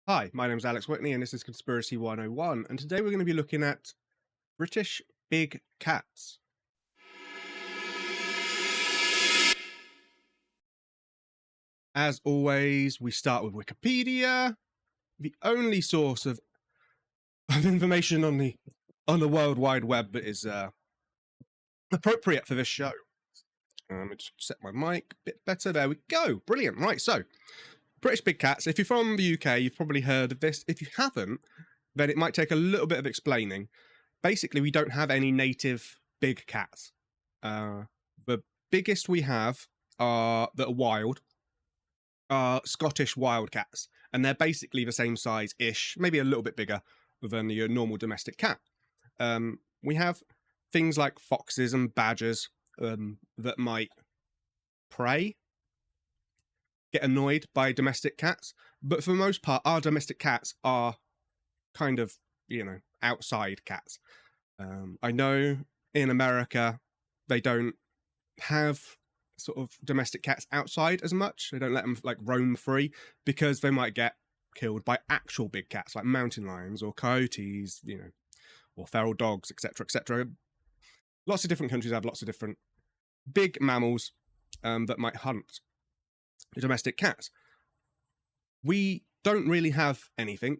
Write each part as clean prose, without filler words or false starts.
Hi, my name is Alex Whitney, and this is Conspiracy 101. And today we're going to be looking at British big cats. As always, we start with Wikipedia, the only source of information on the World Wide Web that is appropriate for this show. Let me just set my mic a bit better. There we go. Brilliant. Right, so British big cats. If you're from the UK, you've probably heard of this. If you haven't, then it might take a little bit of explaining. Basically, we don't have any native big cats. The biggest we have that are wild are Scottish wild cats, and they're basically the same size-ish, maybe a little bit bigger than your normal domestic cat. We have things like foxes and badgers that might prey, get annoyed by domestic cats, but for the most part, our domestic cats are kind of, outside cats. I know in America they don't have sort of domestic cats outside as much. They don't let them roam free because they might get killed by actual big cats like mountain lions or coyotes, or feral dogs, etc., etc. Lots of different countries have lots of different big mammals that might hunt domestic cats. We don't really have anything.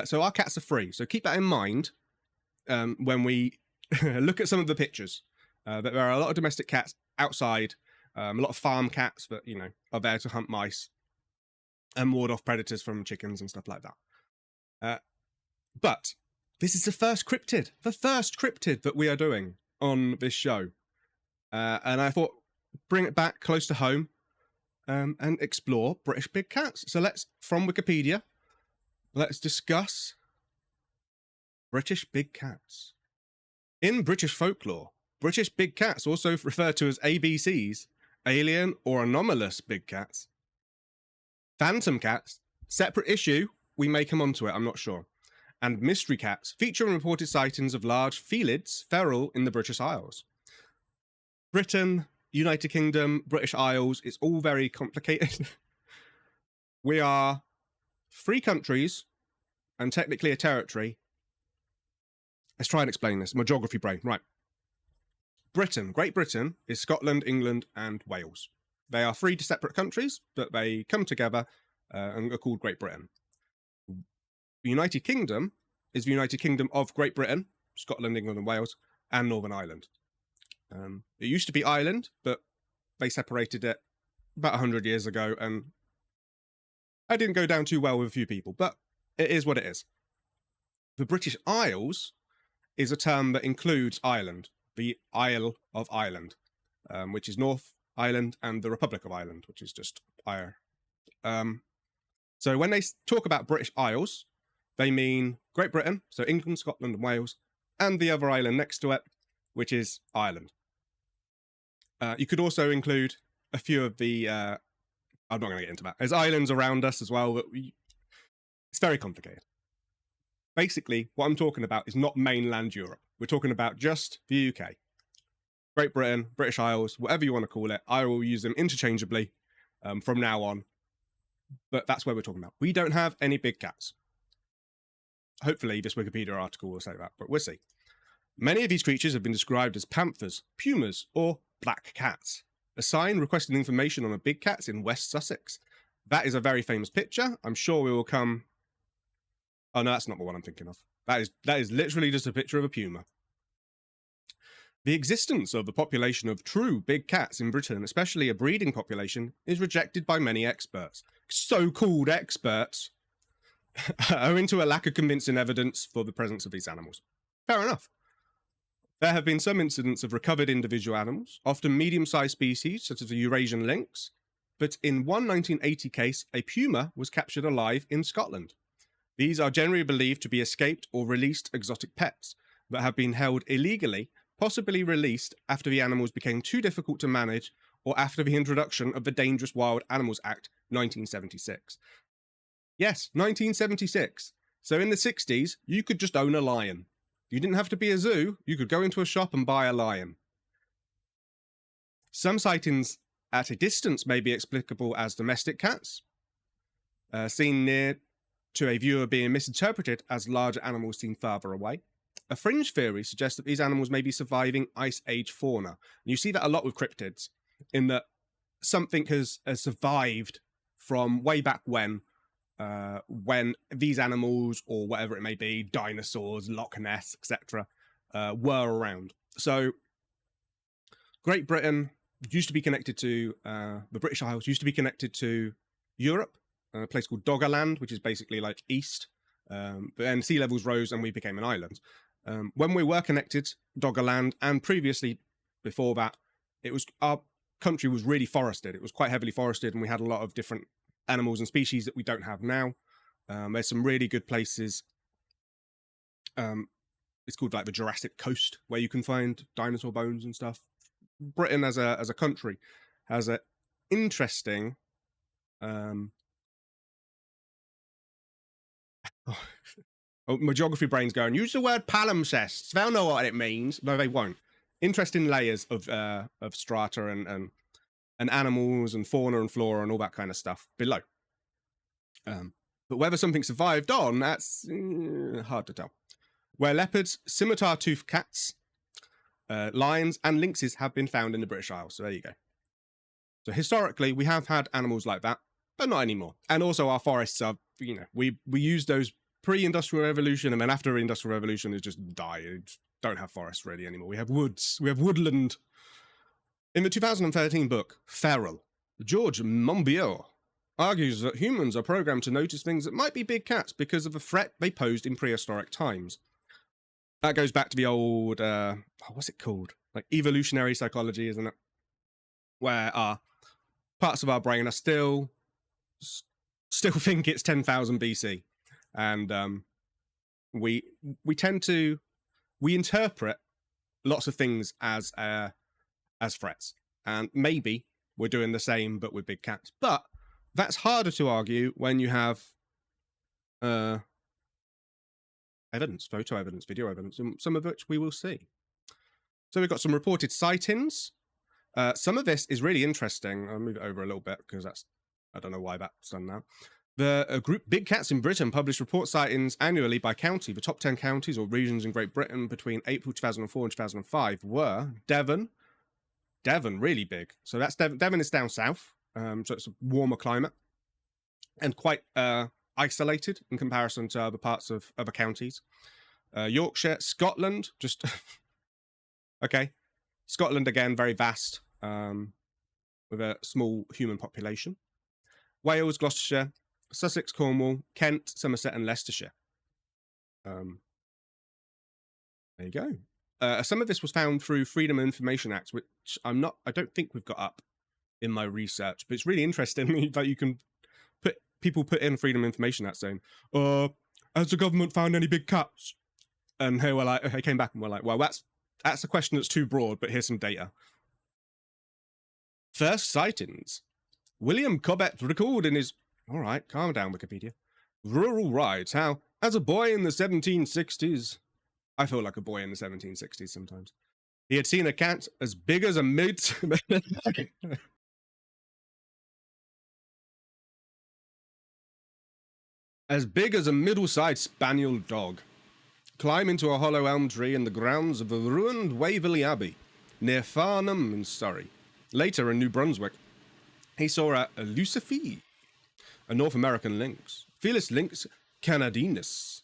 So our cats are free. So keep that in mind when we look at some of the pictures. That there are a lot of domestic cats outside, a lot of farm cats that, are there to hunt mice and ward off predators from chickens and stuff like that. But this is the first cryptid that we are doing on this show. And I thought, bring it back close to home and explore British big cats. So from Wikipedia, let's discuss British big cats. In British folklore, British big cats, also referred to as ABCs, alien or anomalous big cats, phantom cats, separate issue, we may come onto it, I'm not sure, and mystery cats feature in reported sightings of large felids feral in the British Isles. Britain, United Kingdom, British Isles, it's all very complicated. We are 3 countries and technically a territory. Let's try and explain this. My geography brain. Right. Great Britain is Scotland, England, and Wales. They are 3 separate countries, but they come together and are called Great Britain. The United Kingdom is the United Kingdom of Great Britain, Scotland, England, and Wales, and Northern Ireland. It used to be Ireland, but they separated it about 100 years ago, and I didn't go down too well with a few people, but it is what it is. The British Isles is a term that includes Ireland, the Isle of Ireland, which is North Ireland, and the Republic of Ireland, which is just Ire. So when they talk about British Isles, they mean Great Britain, so England, Scotland, and Wales, and the other island next to it, which is Ireland. You could also include a few of the... I'm not going to get into that. There's islands around us as well. It's very complicated. Basically, what I'm talking about is not mainland Europe. We're talking about just the UK. Great Britain, British Isles, whatever you want to call it. I will use them interchangeably from now on. But that's where we're talking about. We don't have any big cats. Hopefully this Wikipedia article will say that, but we'll see. Many of these creatures have been described as panthers, pumas, or black cats. A sign requesting information on the big cats in West Sussex. That is a very famous picture. I'm sure we will come... Oh, no, that's not the one I'm thinking of. That is literally just a picture of a puma. The existence of the population of true big cats in Britain, especially a breeding population, is rejected by many experts. So-called experts owing to a lack of convincing evidence for the presence of these animals. Fair enough. There have been some incidents of recovered individual animals, often medium-sized species, such as the Eurasian lynx, but in one 1980 case, a puma was captured alive in Scotland. These are generally believed to be escaped or released exotic pets that have been held illegally, possibly released after the animals became too difficult to manage or after the introduction of the Dangerous Wild Animals Act 1976. Yes, 1976. So in the 60s, you could just own a lion. You didn't have to be a zoo. You could go into a shop and buy a lion. Some sightings at a distance may be explicable as domestic cats, seen near to a viewer being misinterpreted as larger animals seen farther away. A fringe theory suggests that these animals may be surviving Ice Age fauna. And you see that a lot with cryptids, in that something has survived from way back when these animals, or whatever it may be, dinosaurs, Loch Ness, etc., were around. So Great Britain used to be connected to, the British Isles used to be connected to Europe, a place called Doggerland, which is basically like east. But then sea levels rose and we became an island. When we were connected, Doggerland, and previously, before that, it was, our country was really forested. It was quite heavily forested, and we had a lot of different animals and species that we don't have now. There's some really good places. It's called like the Jurassic Coast, where you can find dinosaur bones and stuff. Britain as a country has an interesting my geography brain's going, use the word palimpsests. They'll know what it means. No, they won't. Interesting layers of strata and animals and fauna and flora and all that kind of stuff below. But whether something survived on, that's hard to tell. Where leopards, scimitar-toothed cats, lions and lynxes have been found in the British Isles. So there you go. So historically, we have had animals like that, but not anymore. And also our forests are, we use those pre-industrial revolution, and then after the industrial revolution, it just died. Don't have forests really anymore. We have woods. We have woodland. In the 2013 book, Feral, George Monbiot argues that humans are programmed to notice things that might be big cats because of the threat they posed in prehistoric times. That goes back to the old, what's it called? Like evolutionary psychology, isn't it? Where parts of our brain are still think it's 10,000 BC. And we interpret lots of things as threats. And maybe we're doing the same, but with big cats. But that's harder to argue when you have evidence, photo evidence, video evidence, and some of which we will see. So we've got some reported sightings. Some of this is really interesting. I'll move it over a little bit because I don't know why that's done now. The group Big Cats in Britain published report sightings annually by county. The top 10 counties or regions in Great Britain between April 2004 and 2005 were Devon, really big. So that's Devon is down south, so it's a warmer climate and quite isolated in comparison to other parts of other counties. Yorkshire, Scotland, just okay. Scotland again, very vast, with a small human population. Wales, Gloucestershire, Sussex, Cornwall, Kent, Somerset, and Leicestershire. There you go. Some of this was found through Freedom of Information Acts, which I don't think we've got up in my research, but it's really interesting that you can people put in Freedom of Information Act saying, has the government found any big cats? And they came back and were like, well, that's a question that's too broad, but here's some data. First sightings. William Cobbett recalled in his, all right, calm down, Wikipedia, Rural Rides, how, as a boy in the 1760s, I feel like a boy in the 1760s sometimes, he had seen a cat as big as a as big as a middle-sized spaniel dog, climb into a hollow elm tree in the grounds of the ruined Waverley Abbey, near Farnham in Surrey. Later in New Brunswick, he saw a Lucifer, a North American lynx, Felis lynx canadensis,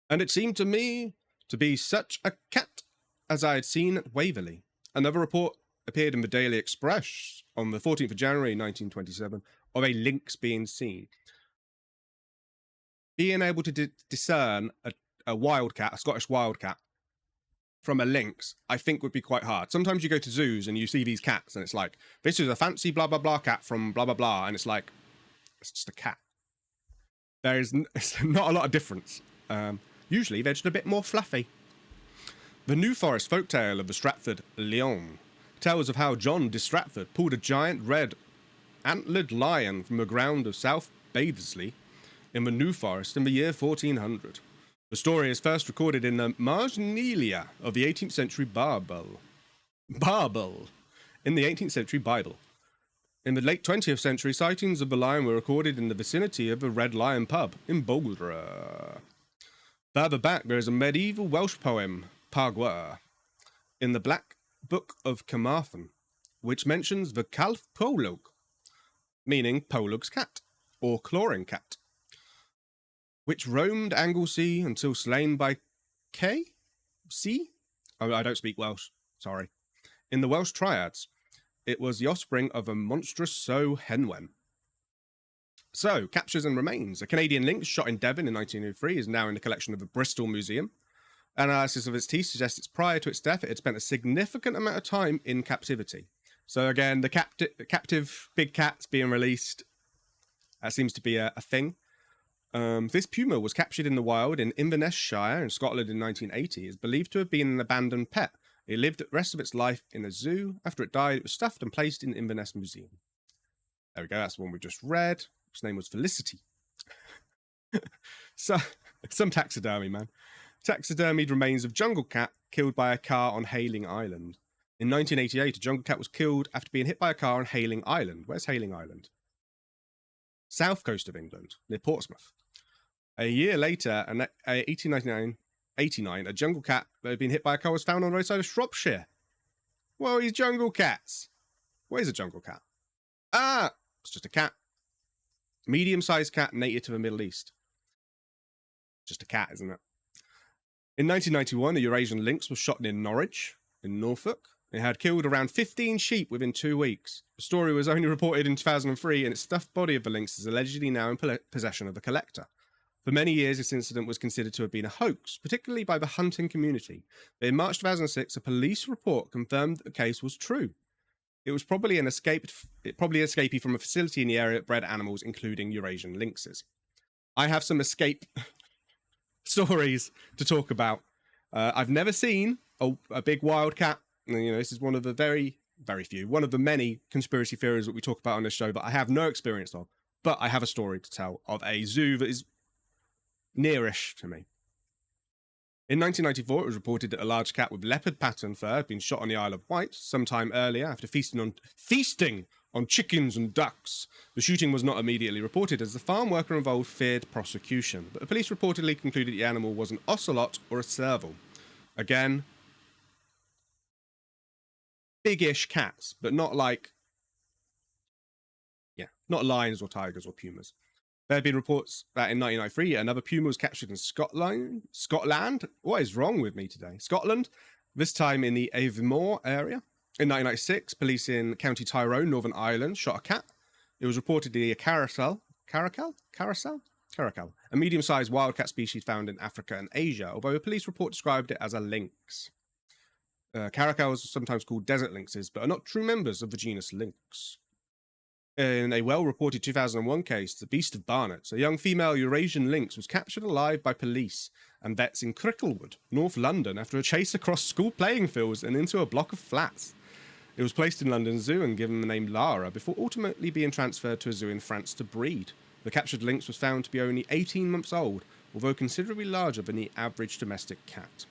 and it seemed to me to be such a cat as I had seen at Waverley. Another report appeared in the Daily Express on the 14th of January 1927 of a lynx being seen. Being able to discern a wildcat, a Scottish wildcat, from a lynx, I think would be quite hard. Sometimes you go to zoos and you see these cats and it's like, this is a fancy blah, blah, blah cat from blah, blah, blah. And it's like, it's just a cat. It's not a lot of difference. Usually they're just a bit more fluffy. The New Forest folktale of the Stratford Lion tells of how John de Stratford pulled a giant red antlered lion from the ground of South Bathesley in the New Forest in the year 1400. The story is first recorded in the Marginalia of the 18th century Bible. In the 18th century Bible. In the late 20th century, sightings of the lion were recorded in the vicinity of a Red Lion pub in Boulder. Further back, there is a medieval Welsh poem, Pagwer, in the Black Book of Carmarthen, which mentions the Calf Polwg, meaning Polwg's cat, or clawing cat, which roamed Anglesey until slain by Oh, I don't speak Welsh, sorry. In the Welsh triads, it was the offspring of a monstrous sow henwen. So, captures and remains. A Canadian lynx shot in Devon in 1903 is now in the collection of the Bristol Museum. Analysis of its teeth suggests it's prior to its death, it had spent a significant amount of time in captivity. So again, the captive big cats being released, that seems to be a thing. This puma was captured in the wild in Inverness Shire in Scotland in 1980. It is believed to have been an abandoned pet. It lived the rest of its life in a zoo. After it died, it was stuffed and placed in the Inverness Museum. There we go, that's the one we just read. His name was Felicity. So, some taxidermy, man. Taxidermied remains of jungle cat killed by a car on Hayling Island. In 1988, a jungle cat was killed after being hit by a car on Hayling Island. Where's Hayling Island? South coast of England, near Portsmouth. A year later, in 1889, a jungle cat that had been hit by a car was found on the roadside of Shropshire. Well, these jungle cats. What is a jungle cat? Ah, it's just a cat. Medium-sized cat native to the Middle East. Just a cat, isn't it? In 1991, a Eurasian lynx was shot near Norwich, in Norfolk. It had killed around 15 sheep within 2 weeks. The story was only reported in 2003, and its stuffed body of the lynx is allegedly now in possession of a collector. For many years, this incident was considered to have been a hoax, particularly by the hunting community. But in March 2006, a police report confirmed that the case was true. It was probably an escapee from a facility in the area that bred animals, including Eurasian lynxes. I have some escape stories to talk about. I've never seen a big wild cat. You know, this is one of the very, very few, one of the many conspiracy theories that we talk about on this show that I have no experience of. But I have a story to tell of a zoo that is nearish to me. In 1994, it was reported that a large cat with leopard pattern fur had been shot on the Isle of Wight sometime earlier after feasting on chickens and ducks. The shooting was not immediately reported as the farm worker involved feared prosecution, but the police reportedly concluded the animal was an ocelot or a serval. Again, big-ish cats, but not like, not lions or tigers or pumas. There have been reports that in 1993, another puma was captured in Scotland. What is wrong with me today? Scotland, this time in the Avonmore area. In 1996, police in County Tyrone, Northern Ireland, shot a cat. It was reportedly a caracal, a medium-sized wildcat species found in Africa and Asia, although a police report described it as a lynx. Caracals are sometimes called desert lynxes, but are not true members of the genus Lynx. In a well-reported 2001 case, the Beast of Barnet, a young female Eurasian lynx, was captured alive by police and vets in Cricklewood, North London, after a chase across school playing fields and into a block of flats. It was placed in London Zoo and given the name Lara before ultimately being transferred to a zoo in France to breed. The captured lynx was found to be only 18 months old, although considerably larger than the average domestic cat.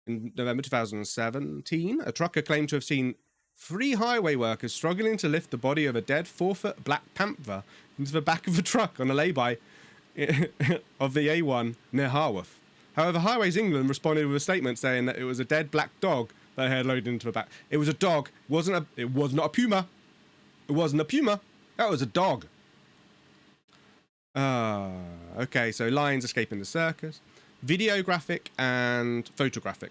In November 2017, a trucker claimed to have seen 3 highway workers struggling to lift the body of a dead 4-foot black panther into the back of a truck on a lay-by of the A1 near Harworth. However, Highways England responded with a statement saying that it was a dead black dog that they had loaded into the back. It was a dog. It was not a puma. It wasn't a puma. That was a dog. Okay, so lions escaping the circus. Video and photographic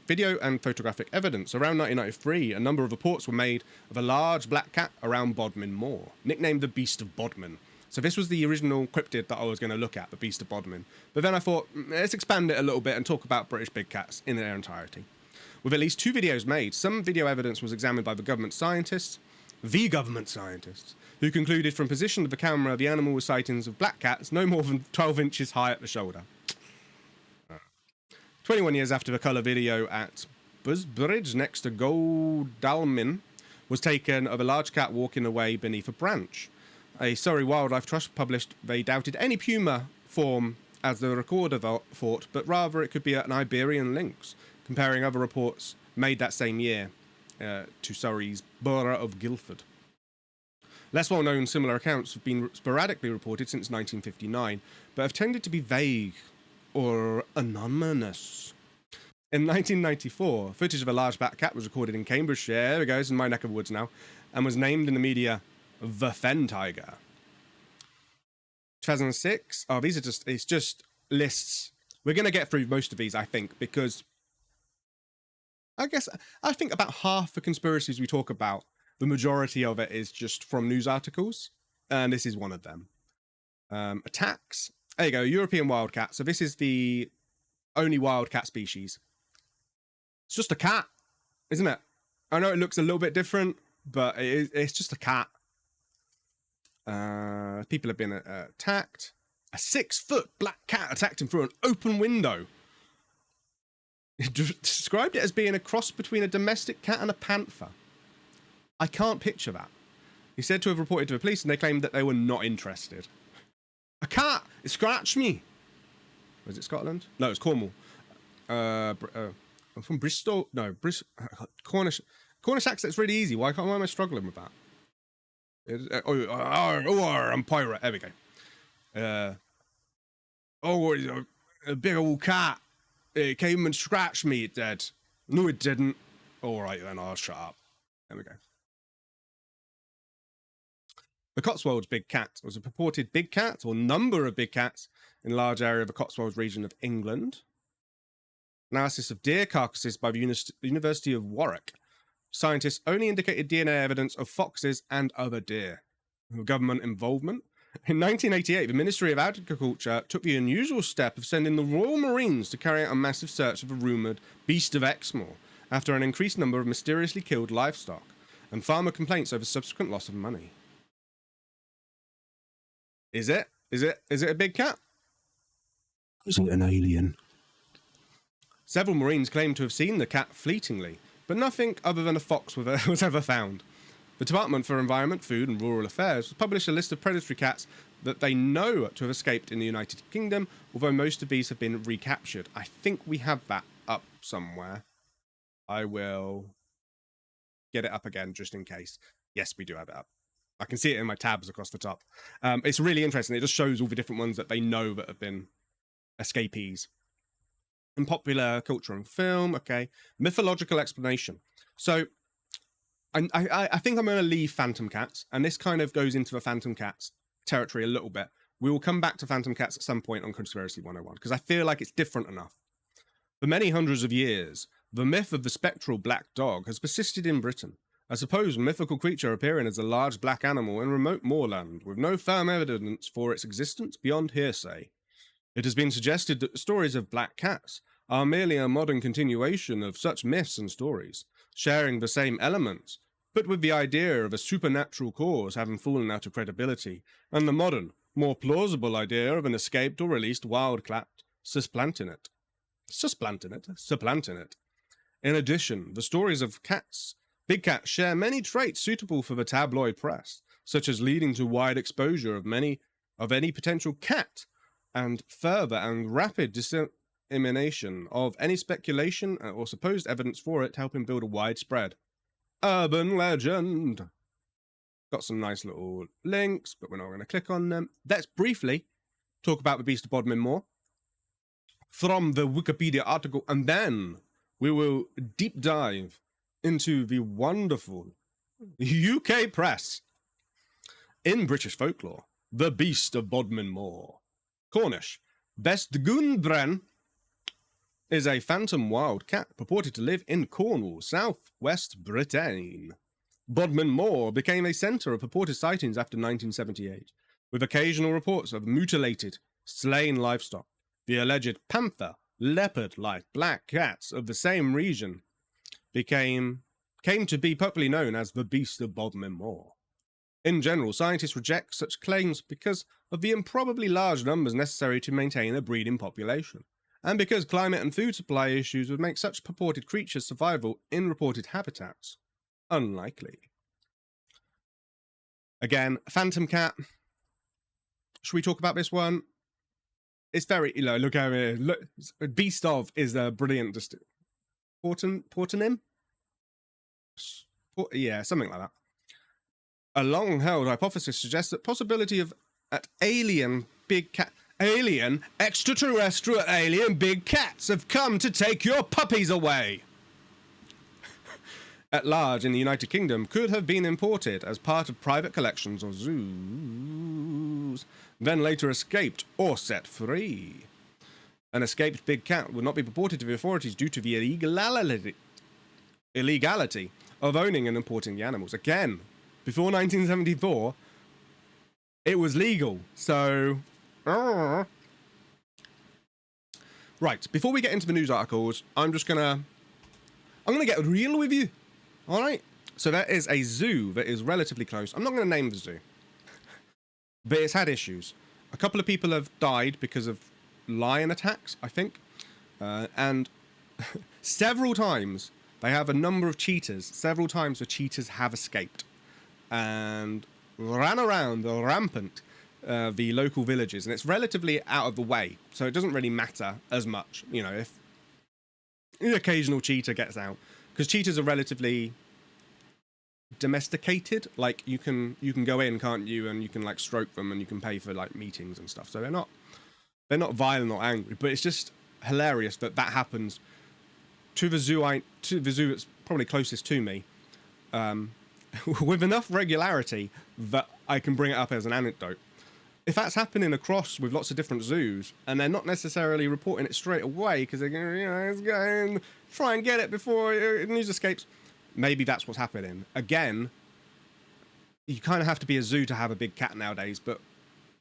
evidence. Around 1993, a number of reports were made of a large black cat around Bodmin Moor, nicknamed the Beast of Bodmin. So this was the original cryptid that I was going to look at, the Beast of Bodmin. But then I thought, let's expand it a little bit and talk about British big cats in their entirety. With at least 2 videos made, some video evidence was examined by the government scientists, who concluded from position of the camera the animal was sightings of black cats no more than 12 inches high at the shoulder. 21 years after the colour video at Busbridge next to Godalming was taken of a large cat walking away beneath a branch. A Surrey Wildlife Trust published they doubted any puma form as the recorder thought, but rather it could be an Iberian lynx, comparing other reports made that same year to Surrey's borough of Guildford. Less well-known similar accounts have been sporadically reported since 1959, but have tended to be vague or anonymous. In 1994, footage of a large black cat was recorded in Cambridgeshire, there we go, it's in my neck of the woods now, and was named in the media the Fen Tiger. 2006, oh, these are just, it's just lists. We're going to get through most of these, I think, because I think about half the conspiracies we talk about, the majority of it is just from news articles, and this is one of them. Attacks. There you go, European wildcat. So this is the only wildcat species. It's just a cat, isn't it? I know it looks a little bit different, but it's just a cat. People have been attacked. A 6-foot black cat attacked him through an open window. He described it as being a cross between a domestic cat and a panther. I can't picture that. He said to have reported to the police, and they claimed that they were not interested. A cat! It scratched me! Was it Scotland? No, it's Cornwall. I'm from Bristol. No, Cornish. Cornish accent's really easy. Why am I struggling with that? I'm pirate. There we go. A big old cat. It came and scratched me, it did. No, it didn't. Alright then, I'll shut up. There we go. The Cotswolds big cat was a purported big cat, or number of big cats, in a large area of the Cotswolds region of England. Analysis of deer carcasses by the University of Warwick. Scientists only indicated DNA evidence of foxes and other deer. Government involvement. In 1988, the Ministry of Agriculture took the unusual step of sending the Royal Marines to carry out a massive search of a rumoured beast of Exmoor after an increased number of mysteriously killed livestock and farmer complaints over subsequent loss of money. Is it? Is it a big cat? Is it an alien? Several Marines claim to have seen the cat fleetingly, but nothing other than a fox was ever found. The Department for Environment, Food and Rural Affairs published a list of predatory cats that they know to have escaped in the United Kingdom, although most of these have been recaptured. I think we have that up somewhere. I will get it up again just in case. Yes, we do have it up. I can see it in my tabs across the top. It's really interesting. It just shows all the different ones that they know that have been escapees. In popular culture and film, okay. Mythological explanation. So, I think I'm going to leave Phantom Cats, and this kind of goes into the Phantom Cats territory a little bit. We will come back to Phantom Cats at some point on Conspiracy 101, because I feel like it's different enough. For many hundreds of years, the myth of the spectral black dog has persisted in Britain, a supposed mythical creature appearing as a large black animal in remote moorland, with no firm evidence for its existence beyond hearsay. It has been suggested that the stories of black cats are merely a modern continuation of such myths and stories, sharing the same elements, but with the idea of a supernatural cause having fallen out of credibility, and the modern, more plausible idea of an escaped or released wildcat supplanting it. In addition, the stories of big cats share many traits suitable for the tabloid press, such as leading to wide exposure of any potential cat, and further and rapid dissemination of any speculation or supposed evidence for it, helping build a widespread urban legend. Got some nice little links, but we're not going to click on them. Let's briefly talk about the Beast of Bodmin more from the Wikipedia article, and then we will deep dive into the wonderful UK press. In British folklore, the Beast of Bodmin Moor. Cornish. Bestgunbren is a phantom wild cat purported to live in Cornwall, south-west Britain. Bodmin Moor became a centre of purported sightings after 1978, with occasional reports of mutilated, slain livestock. The alleged panther, leopard-like black cats of the same region came to be popularly known as the Beast of Bodmin Moor. In general, scientists reject such claims because of the improbably large numbers necessary to maintain a breeding population, and because climate and food supply issues would make such purported creatures' survival in reported habitats unlikely. Again, Phantom Cat. Should we talk about this one? It's very, look at it. Look, Beast of is a brilliant portonym? Yeah, something like that. A long-held hypothesis suggests that possibility of alien extraterrestrial alien big cats have come to take your puppies away. At large in the United Kingdom could have been imported as part of private collections or zoos, then later escaped or set free. An escaped big cat would not be reported to the authorities due to the illegality of owning and importing the animals. Again, before 1974, it was legal, so... Right, before we get into the news articles, I'm gonna get real with you. All right, so there is a zoo that is relatively close. I'm not going to name the zoo, but it's had issues. A couple of people have died because of lion attacks, I think, and several times they have a number of cheetahs. Several times the cheetahs have escaped and ran around rampant the local villages, and it's relatively out of the way, so it doesn't really matter as much, you know, if the occasional cheetah gets out. Because cheetahs are relatively domesticated. Like, you can go in, can't you, and you can like stroke them, and you can pay for like meetings and stuff. So they're not violent or angry. But it's just hilarious that happens to the zoo that's probably closest to me, with enough regularity that I can bring it up as an anecdote. If that's happening across with lots of different zoos, and they're not necessarily reporting it straight away because they're going, let's go and try and get it before news escapes, maybe that's what's happening. Again, you kind of have to be a zoo to have a big cat nowadays, but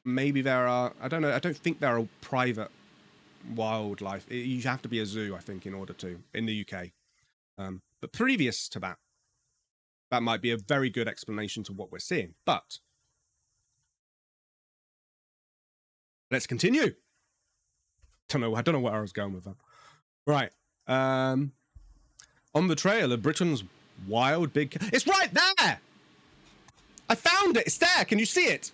maybe there are, I don't know, I don't think there are private wildlife. You have to be a zoo, I think, in order to, in the UK. But previous to that, that might be a very good explanation to what we're seeing. But let's continue. I don't know where I was going with that. Right. On the trail of Britain's wild big cat. It's right there! I found it! It's there! Can you see it?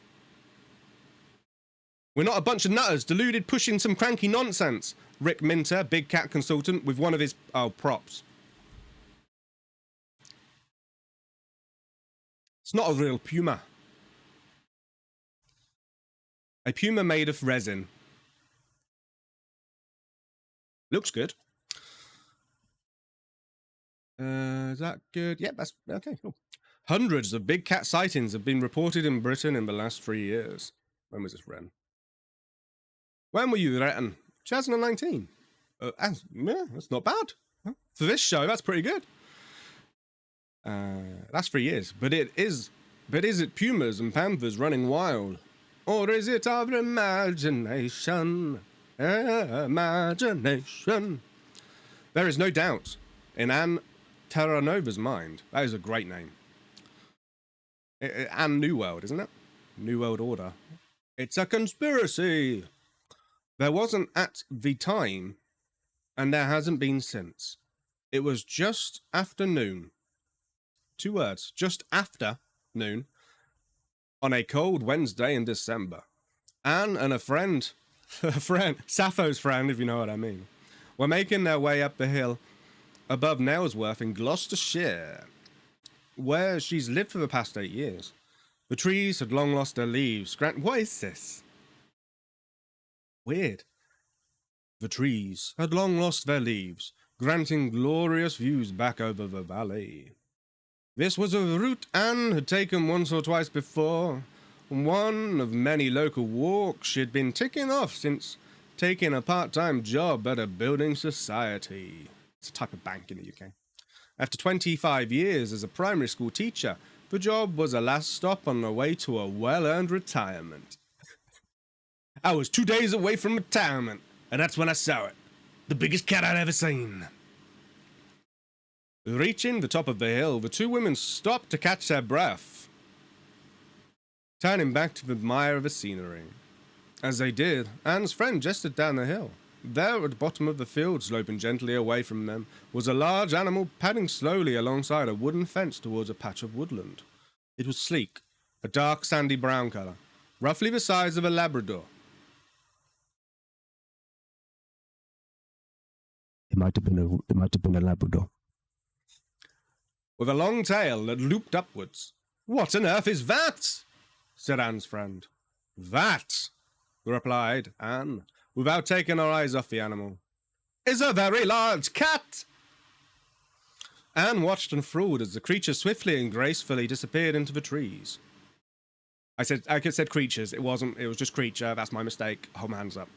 We're not a bunch of nutters, deluded, pushing some cranky nonsense. Rick Minter, big cat consultant, with one of his props. It's not a real puma. A puma made of resin. Looks good. Is that good? Yep, that's okay, cool. Hundreds of big cat sightings have been reported in Britain in the last 3 years. When was this written? When were you written? 2019. Yeah, that's not bad. For this show, that's pretty good. That's 3 years. But is it pumas and panthers running wild? Or is it our imagination? Imagination. There is no doubt in Anne Terranova's mind. That is a great name. Anne New World, isn't it? New World Order. It's a conspiracy. There wasn't at the time, and there hasn't been since. It was just after noon. 2 words. Just after noon. On a cold Wednesday in December. Anne and a friend, Sappho's friend, if you know what I mean, were making their way up the hill above Nailsworth in Gloucestershire, where she's lived for the past 8 years. The trees had long lost their leaves. What is this? Weird. The trees had long lost their leaves, granting glorious views back over the valley. This was a route Anne had taken once or twice before, one of many local walks she'd been ticking off since taking a part-time job at a building society. It's a type of bank in the UK. After 25 years as a primary school teacher, the job was a last stop on the way to a well-earned retirement. I was 2 days away from retirement, and that's when I saw it. The biggest cat I'd ever seen. Reaching the top of the hill, the two women stopped to catch their breath, turning back to admire the scenery. As they did, Anne's friend gestured down the hill. There, at the bottom of the field, sloping gently away from them, was a large animal padding slowly alongside a wooden fence towards a patch of woodland. It was sleek, a dark sandy brown colour, roughly the size of a Labrador. It might have been a Labrador. With a long tail that looped upwards. What on earth is that? Said Anne's friend. That, replied Anne, without taking her eyes off the animal, is a very large cat. Anne watched enthralled as the creature swiftly and gracefully disappeared into the trees. I said creatures. It wasn't. It was just creature. That's my mistake. Hold my hands up.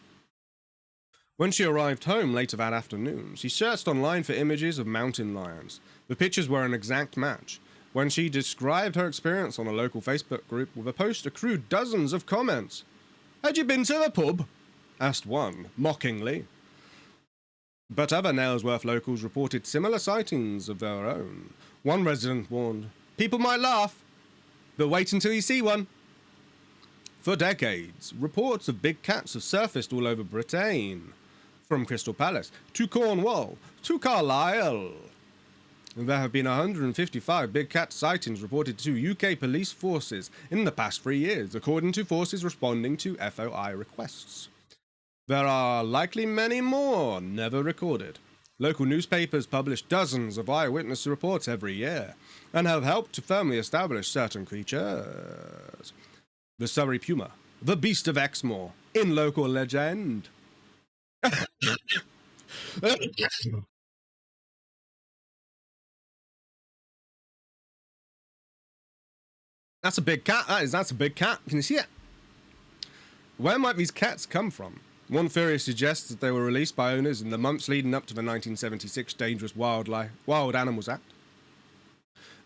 When she arrived home later that afternoon, she searched online for images of mountain lions. The pictures were an exact match. When she described her experience on a local Facebook group with a post accrued dozens of comments. Had you been to the pub? Asked one, mockingly. But other Nailsworth locals reported similar sightings of their own. One resident warned, people might laugh, but wait until you see one. For decades, reports of big cats have surfaced all over Britain, from Crystal Palace to Cornwall to Carlisle. There have been 155 big cat sightings reported to UK police forces in the past 3 years, according to forces responding to FOI requests. There are likely many more never recorded. Local newspapers publish dozens of eyewitness reports every year and have helped to firmly establish certain creatures. The Surrey Puma, the Beast of Exmoor, in local legend. That's a big cat. That's a big cat. Can you see it? Where might these cats come from? One theory suggests that they were released by owners in the months leading up to the 1976 Dangerous Wild Animals Act.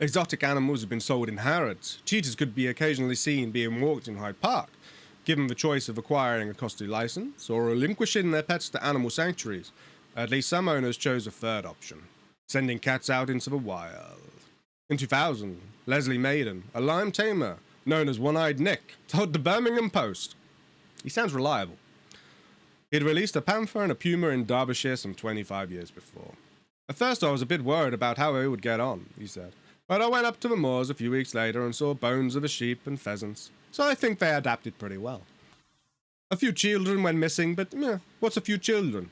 Exotic animals have been sold in Harrods. Cheetahs could be occasionally seen being walked in Hyde Park. Given the choice of acquiring a costly license or relinquishing their pets to animal sanctuaries, at least some owners chose a third option, sending cats out into the wild. In 2000, Leslie Maiden, a Lyme tamer known as One-Eyed Nick, told the Birmingham Post. He sounds reliable. He'd released a panther and a puma in Derbyshire some 25 years before. At first I was a bit worried about how they would get on, he said, but I went up to the moors a few weeks later and saw bones of a sheep and pheasants, so I think they adapted pretty well. A few children went missing, but what's a few children?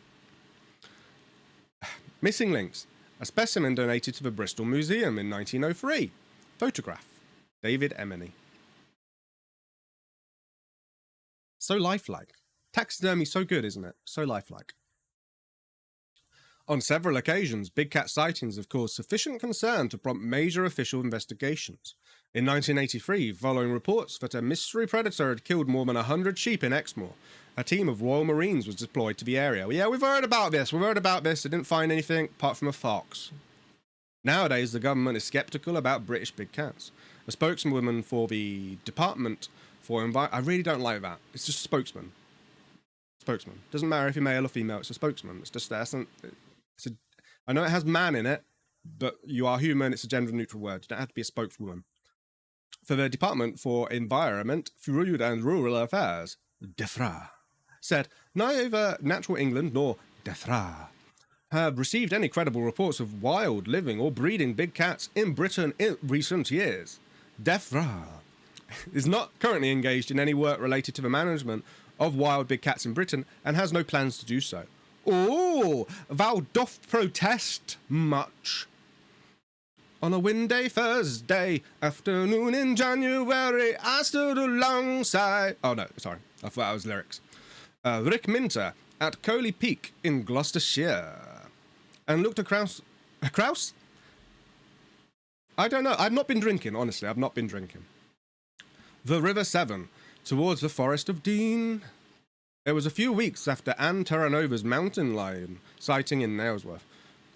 Missing links. A specimen donated to the Bristol Museum in 1903. Photograph. David Emeny. So lifelike. Taxidermy so good, isn't it? So lifelike. On several occasions, big cat sightings have caused sufficient concern to prompt major official investigations. In 1983, following reports that a mystery predator had killed more than 100 sheep in Exmoor, a team of Royal Marines was deployed to the area. Yeah, we've heard about this. They didn't find anything apart from a fox. Nowadays, the government is sceptical about British big cats. A spokeswoman for the Department for I really don't like that. It's just spokesman. Spokesman. Doesn't matter if you're male or female, it's a spokesman. It's just I know it has man in it, but you are human, it's a gender neutral word. You don't have to be a spokeswoman. For the Department for Environment, Food and Rural Affairs, DEFRA, said neither Natural England nor DEFRA have received any credible reports of wild, living or breeding big cats in Britain in recent years. DEFRA is not currently engaged in any work related to the management of wild big cats in Britain and has no plans to do so. Oh, thou doth protest much. On a windy Thursday afternoon in January, I stood alongside... Oh, no, sorry. I thought that was lyrics. Rick Minter at Coley Peak in Gloucestershire and looked across... Across? I don't know. I've not been drinking, honestly. I've not been drinking. The River Severn, towards the Forest of Dean. It was a few weeks after Anne Terranova's mountain lion sighting in Nailsworth,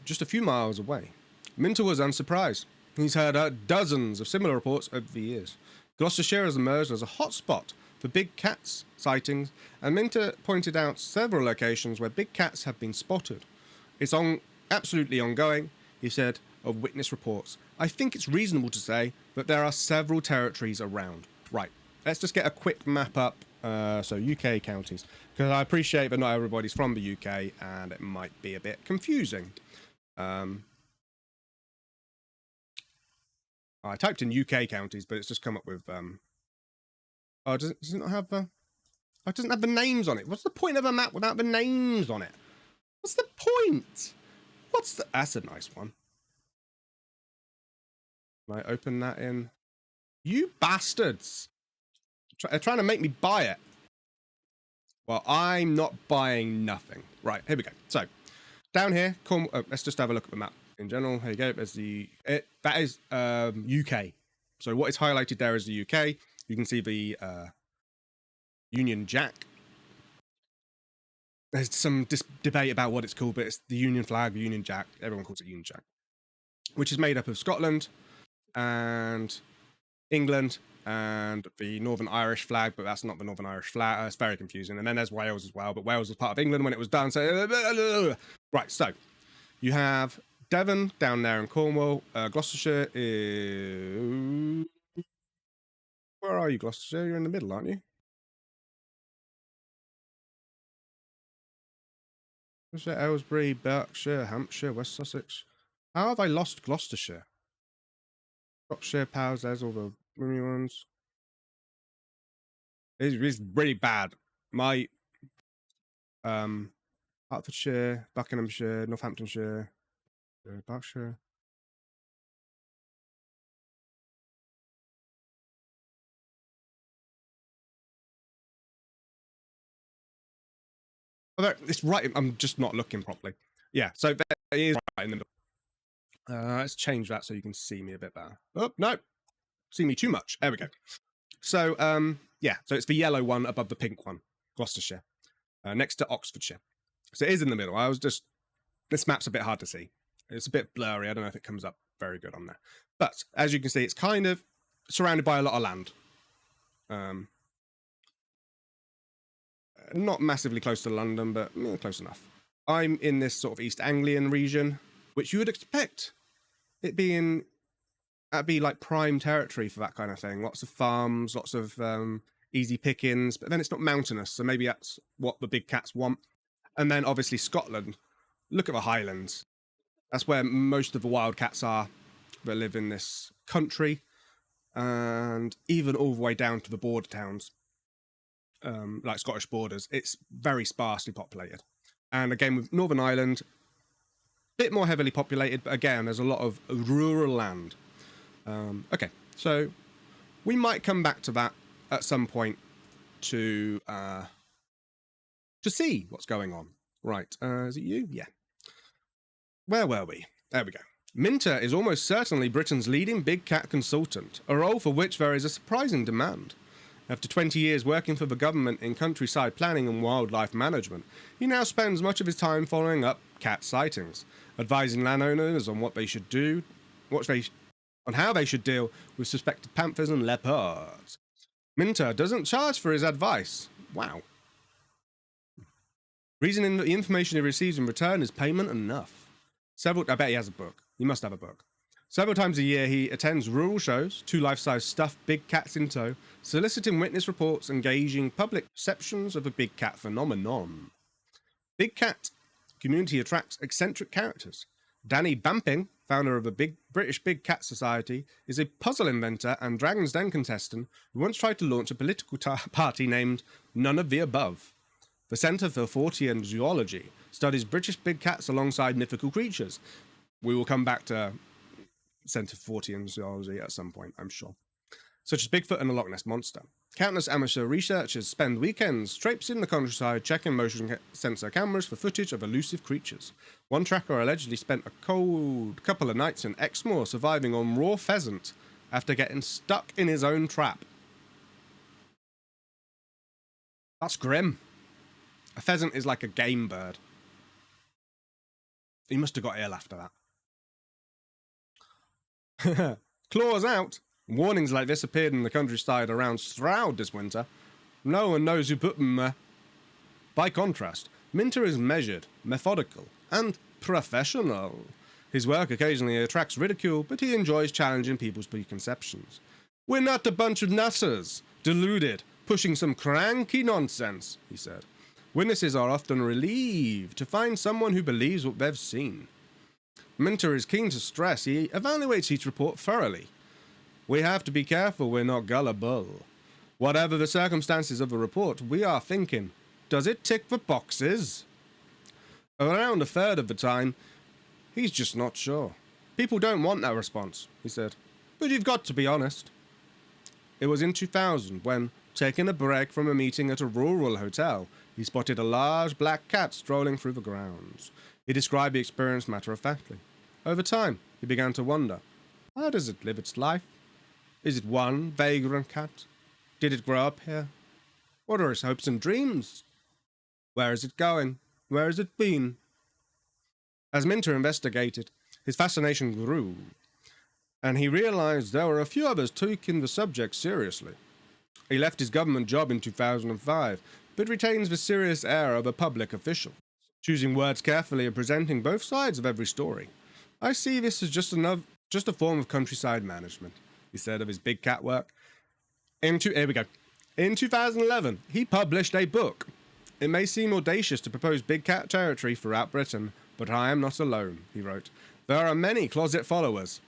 just a few miles away. Minter was unsurprised. He's heard dozens of similar reports over the years. Gloucestershire has emerged as a hotspot for big cats sightings, and Minter pointed out several locations where big cats have been spotted. It's absolutely ongoing, he said, of witness reports. I think it's reasonable to say that there are several territories around. Right, let's just get a quick map up. So UK counties, because I appreciate that not everybody's from the UK and it might be a bit confusing. I typed in UK counties, but it's just come up with oh, does it not have it doesn't have the names on it. What's the point of a map without the names on it? What's the point? That's a nice one. Can I open that in? You bastards! They're trying to make me buy it. Well, I'm not buying nothing. Right, here we go. So, down here, let's just have a look at the map in general. Here you go. There's that is UK. So what is highlighted there is the UK. You can see the Union Jack. There's some debate about what it's called, but it's the Union flag, the Union Jack. Everyone calls it Union Jack, which is made up of Scotland and England and the Northern Irish flag, but that's not the Northern Irish flag. It's very confusing. And then there's Wales as well, but Wales was part of England when it was done. So, right, so you have Devon down there in Cornwall. Gloucestershire is... Where are you, Gloucestershire? You're in the middle, aren't you? Aylesbury, Berkshire, Hampshire, West Sussex. How have I lost Gloucestershire? Shropshire, Powers, there's all the roomy ones. It's really bad. My Hertfordshire, Buckinghamshire, Northamptonshire, Berkshire. Oh, it's right. I'm just not looking properly. Yeah, so there it is right in the middle. Let's change that so you can see me a bit better. Oh, no. See me too much. There we go. So, yeah, so it's the yellow one above the pink one, Gloucestershire, next to Oxfordshire. So it is in the middle. This map's a bit hard to see. It's a bit blurry. I don't know if it comes up very good on there. But as you can see, it's kind of surrounded by a lot of land. Not massively close to London, but close enough. I'm in this sort of East Anglian region, which you would expect it being... That'd be like prime territory for that kind of thing. Lots of farms, lots of easy pickings, but then it's not mountainous, so maybe that's what the big cats want. And then obviously Scotland. Look at the Highlands. That's where most of the wild cats are that live in this country, and even all the way down to the border towns, like Scottish borders. It's very sparsely populated. And again, with Northern Ireland, a bit more heavily populated, but again, there's a lot of rural land. Okay, so we might come back to that at some point to see what's going on. Right, is it you? Yeah. Where were we? There we go. Minter is almost certainly Britain's leading big cat consultant, a role for which there is a surprising demand. After 20 years working for the government in countryside planning and wildlife management, he now spends much of his time following up cat sightings, advising landowners on what they should do, on how they should deal with suspected panthers and leopards. Minter doesn't charge for his advice. Wow. Reasoning that the information he receives in return is payment enough. I bet he has a book. He must have a book. Several times a year, he attends rural shows, 2 life-size stuffed big cats in tow, soliciting witness reports and gauging public perceptions of the big cat phenomenon. Big cat community attracts eccentric characters. Danny Bamping, founder of the British Big Cat Society, is a puzzle inventor and Dragon's Den contestant who once tried to launch a political party named None of the Above. The Centre for Fortean Zoology studies British big cats alongside mythical creatures. We will come back to Centre for Fortean Zoology at some point, I'm sure. Such as Bigfoot and the Loch Ness Monster. Countless amateur researchers spend weekends traipsing the countryside checking motion sensor cameras for footage of elusive creatures. One tracker allegedly spent a cold couple of nights in Exmoor surviving on raw pheasant after getting stuck in his own trap. That's grim. A pheasant is like a game bird. He must have got ill after that. Claws out. Warnings like this appeared in the countryside around Stroud this winter. No one knows who put them there. By contrast, Minter is measured, methodical, and professional. His work occasionally attracts ridicule, but he enjoys challenging people's preconceptions. We're not a bunch of nutters, deluded, pushing some cranky nonsense, he said. Witnesses are often relieved to find someone who believes what they've seen. Minter is keen to stress he evaluates each report thoroughly. We have to be careful we're not gullible. Whatever the circumstances of the report, we are thinking, does it tick the boxes? Around a third of the time, he's just not sure. People don't want that response, he said. But you've got to be honest. It was in 2000 when, taking a break from a meeting at a rural hotel, he spotted a large black cat strolling through the grounds. He described the experience matter-of-factly. Over time, he began to wonder, how does it live its life? Is it one vagrant cat? Did it grow up here? What are its hopes and dreams? Where is it going? Where has it been? As Minter investigated, his fascination grew, and he realized there were a few others taking the subject seriously. He left his government job in 2005, but retains the serious air of a public official, choosing words carefully and presenting both sides of every story. I see this as just a form of countryside management, he said of his big cat work. In 2011, he published a book. It may seem audacious to propose big cat territory throughout Britain, but I am not alone, he wrote. There are many closet followers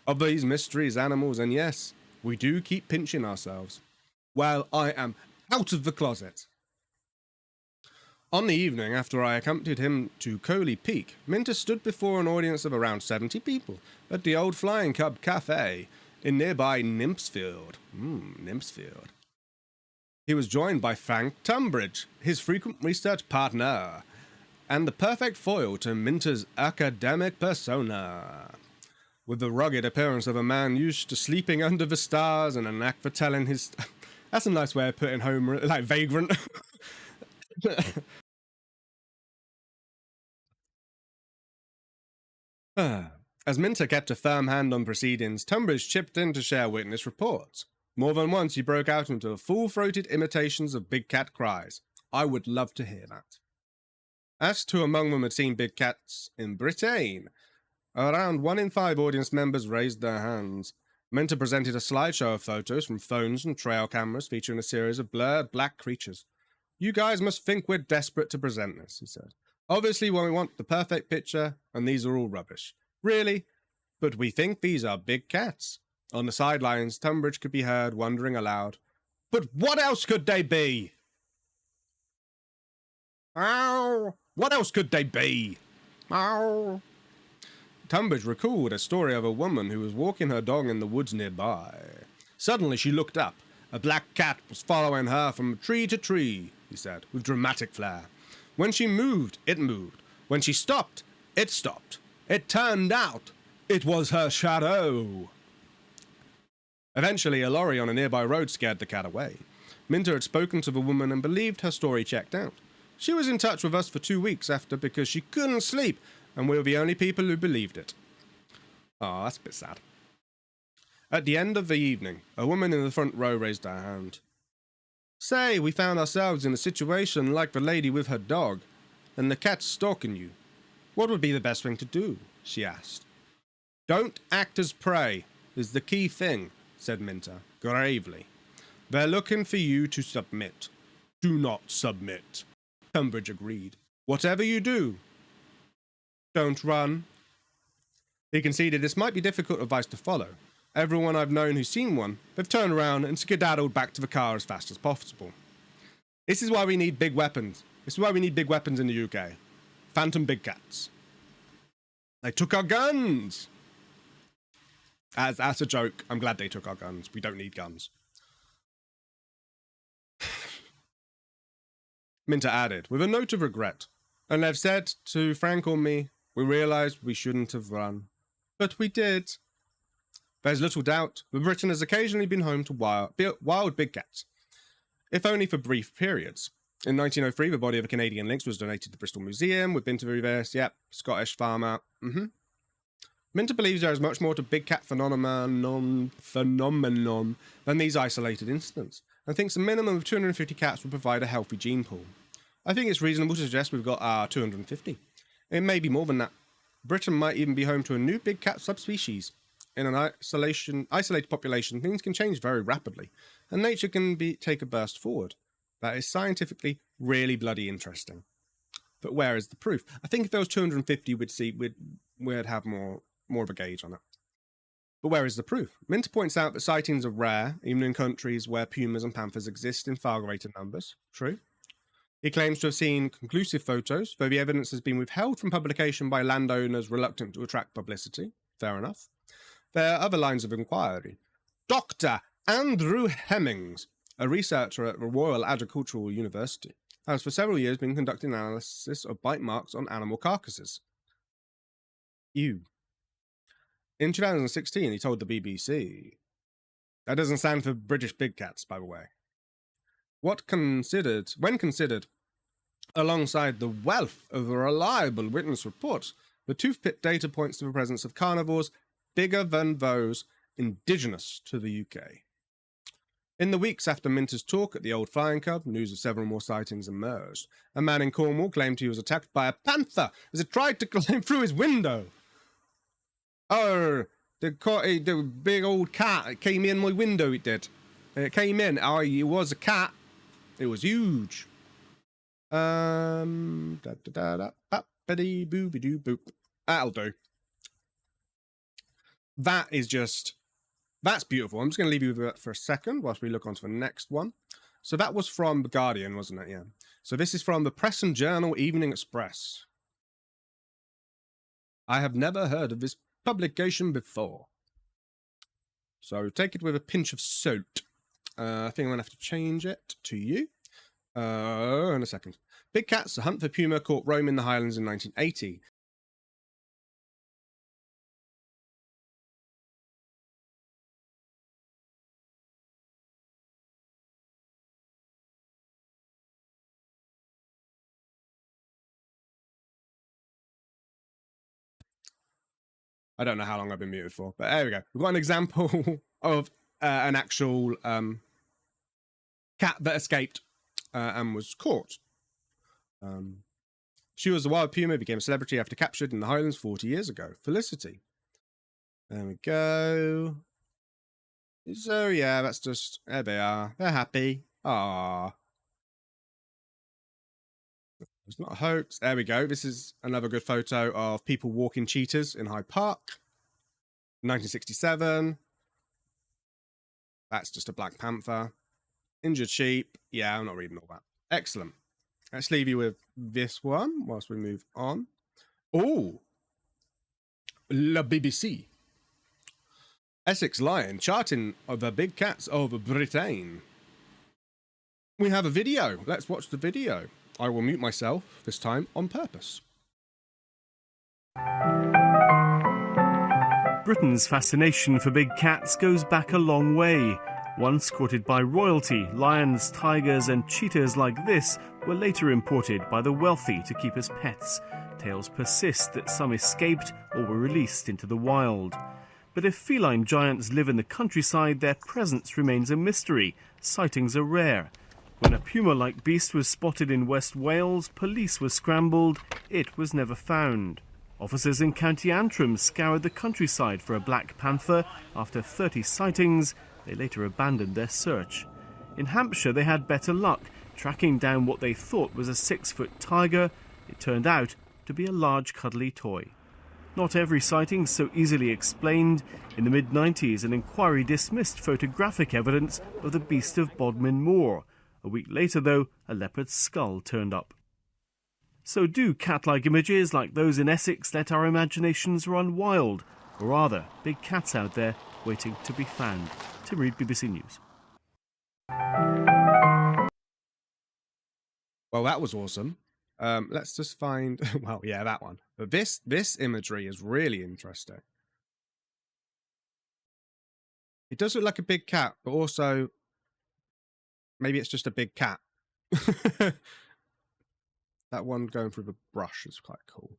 of these mysterious animals, and yes, we do keep pinching ourselves. Well, I am out of the closet. On the evening after I accompanied him to Coley Peak, Minter stood before an audience of around 70 people at the old Flying Cub Cafe in nearby Nymphsfield. Nymphsfield. He was joined by Frank Tunbridge, his frequent research partner, and the perfect foil to Minter's academic persona. With the rugged appearance of a man used to sleeping under the stars and a knack for telling his... That's a nice way of putting home, like vagrant. As Minter kept a firm hand on proceedings, Tunbridge chipped in to share witness reports. More than once he broke out into full-throated imitations of big cat cries. I would love to hear that. As to among them had seen big cats in Britain, around 1 in 5 audience members raised their hands. Minter presented a slideshow of photos from phones and trail cameras featuring a series of blurred black creatures. You guys must think we're desperate to present this, he said. Obviously, when we want the perfect picture, and these are all rubbish. Really? But we think these are big cats. On the sidelines, Tunbridge could be heard wondering aloud. But what else could they be? Ow! What else could they be? Ow! Tunbridge recalled a story of a woman who was walking her dog in the woods nearby. Suddenly she looked up. A black cat was following her from tree to tree, he said, with dramatic flair. When she moved, it moved. When she stopped, it stopped. It turned out it was her shadow. Eventually, a lorry on a nearby road scared the cat away. Minter had spoken to the woman and believed her story checked out. She was in touch with us for 2 weeks after because she couldn't sleep, and we were the only people who believed it. Oh, that's a bit sad. At the end of the evening, a woman in the front row raised her hand. Say, we found ourselves in a situation like the lady with her dog, and the cat's stalking you. What would be the best thing to do? She asked. Don't act as prey is the key thing, said Minter, gravely. They're looking for you to submit. Do not submit. Tunbridge agreed. Whatever you do, don't run. He conceded this might be difficult advice to follow. Everyone I've known who's seen one, they've turned around and skedaddled back to the car as fast as possible. This is why we need big weapons. This is why we need big weapons in the UK. Phantom big cats. They took our guns! As a joke, I'm glad they took our guns. We don't need guns. Minter added, with a note of regret, and they've said to Frank or me, we realised we shouldn't have run. But we did. There's little doubt that Britain has occasionally been home to wild big cats, if only for brief periods. In 1903, the body of a Canadian lynx was donated to the Bristol Museum, with Bintervius, Scottish farmer. Minter believes there is much more to big cat phenomenon than these isolated incidents, and thinks a minimum of 250 cats would provide a healthy gene pool. I think it's reasonable to suggest we've got 250. It may be more than that. Britain might even be home to a new big cat subspecies. In an isolated population, things can change very rapidly, and nature can take a burst forward. That is scientifically really bloody interesting. But where is the proof? I think if there was 250, we'd have more of a gauge on it. But where is the proof? Minter points out that sightings are rare, even in countries where pumas and panthers exist in far greater numbers. True. He claims to have seen conclusive photos, though the evidence has been withheld from publication by landowners reluctant to attract publicity. Fair enough. There are other lines of inquiry. Dr. Andrew Hemmings, a researcher at the Royal Agricultural University, has for several years been conducting analysis of bite marks on animal carcasses. Ew. In 2016, he told the BBC. That doesn't stand for British big cats, by the way. When considered alongside the wealth of reliable witness reports, the toothpick data points to the presence of carnivores bigger than those indigenous to the UK. In the weeks after Minter's talk at the Old Flying Club, news of several more sightings emerged. A man in Cornwall claimed he was attacked by a panther as it tried to climb through his window. Oh, the big old cat, it came in my window, it did. It came in. Oh, it was a cat. It was huge. That'll do. That's beautiful. I'm just going to leave you with that for a second whilst we look on to the next one. So that was from The Guardian, wasn't it? Yeah. So this is from the Press and Journal Evening Express. I have never heard of this publication before. So take it with a pinch of salt. I think I'm going to have to change it to you. In a second. Big cats, a hunt for puma caught roaming the Highlands in 1980. I don't know how long I've been muted for, but there we go. We've got an example of an actual cat that escaped and was caught. She was a wild puma, became a celebrity after captured in the Highlands 40 years ago. Felicity. There we go. So yeah, that's just, there they are. They're happy. Ah. It's not a hoax. There we go. This is another good photo of people walking cheetahs in Hyde Park. 1967. That's just a black panther. Injured sheep. Yeah, I'm not reading all that. Excellent. Let's leave you with this one whilst we move on. Oh, La BBC. Essex lion charting of the big cats of Britain. We have a video. Let's watch the video. I will mute myself this time on purpose. Britain's fascination for big cats goes back a long way. Once courted by royalty, lions, tigers and cheetahs like this were later imported by the wealthy to keep as pets. Tales persist that some escaped or were released into the wild. But if feline giants live in the countryside, their presence remains a mystery. Sightings are rare. When a puma-like beast was spotted in West Wales, police were scrambled. It was never found. Officers in County Antrim scoured the countryside for a black panther. After 30 sightings, they later abandoned their search. In Hampshire, they had better luck, tracking down what they thought was a 6-foot tiger. It turned out to be a large cuddly toy. Not every sighting is so easily explained. In the mid-90s, an inquiry dismissed photographic evidence of the beast of Bodmin Moor. A week later, though, a leopard's skull turned up. So do cat-like images like those in Essex let our imaginations run wild? Or are there big cats out there waiting to be found? Tim Reid, BBC News. Well, that was awesome. Let's just find, well, yeah, that one. But this imagery is really interesting. It does look like a big cat, but also maybe it's just a big cat. That one going through the brush is quite cool.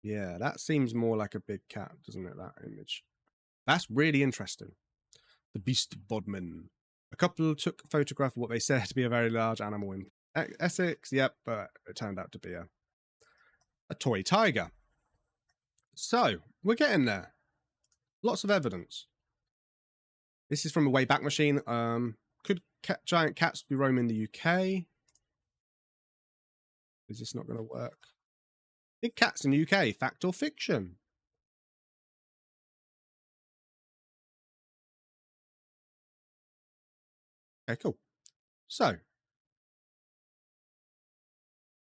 Yeah, that seems more like a big cat, doesn't it, that image? That's really interesting. The beast of Bodmin. A couple took a photograph of what they said to be a very large animal in Essex, yep, but it turned out to be a toy tiger. So, we're getting there. Lots of evidence. This is from a Wayback Machine. Could giant cats be roaming the UK? Is this not going to work? Big cats in the UK, fact or fiction? Okay, cool. So,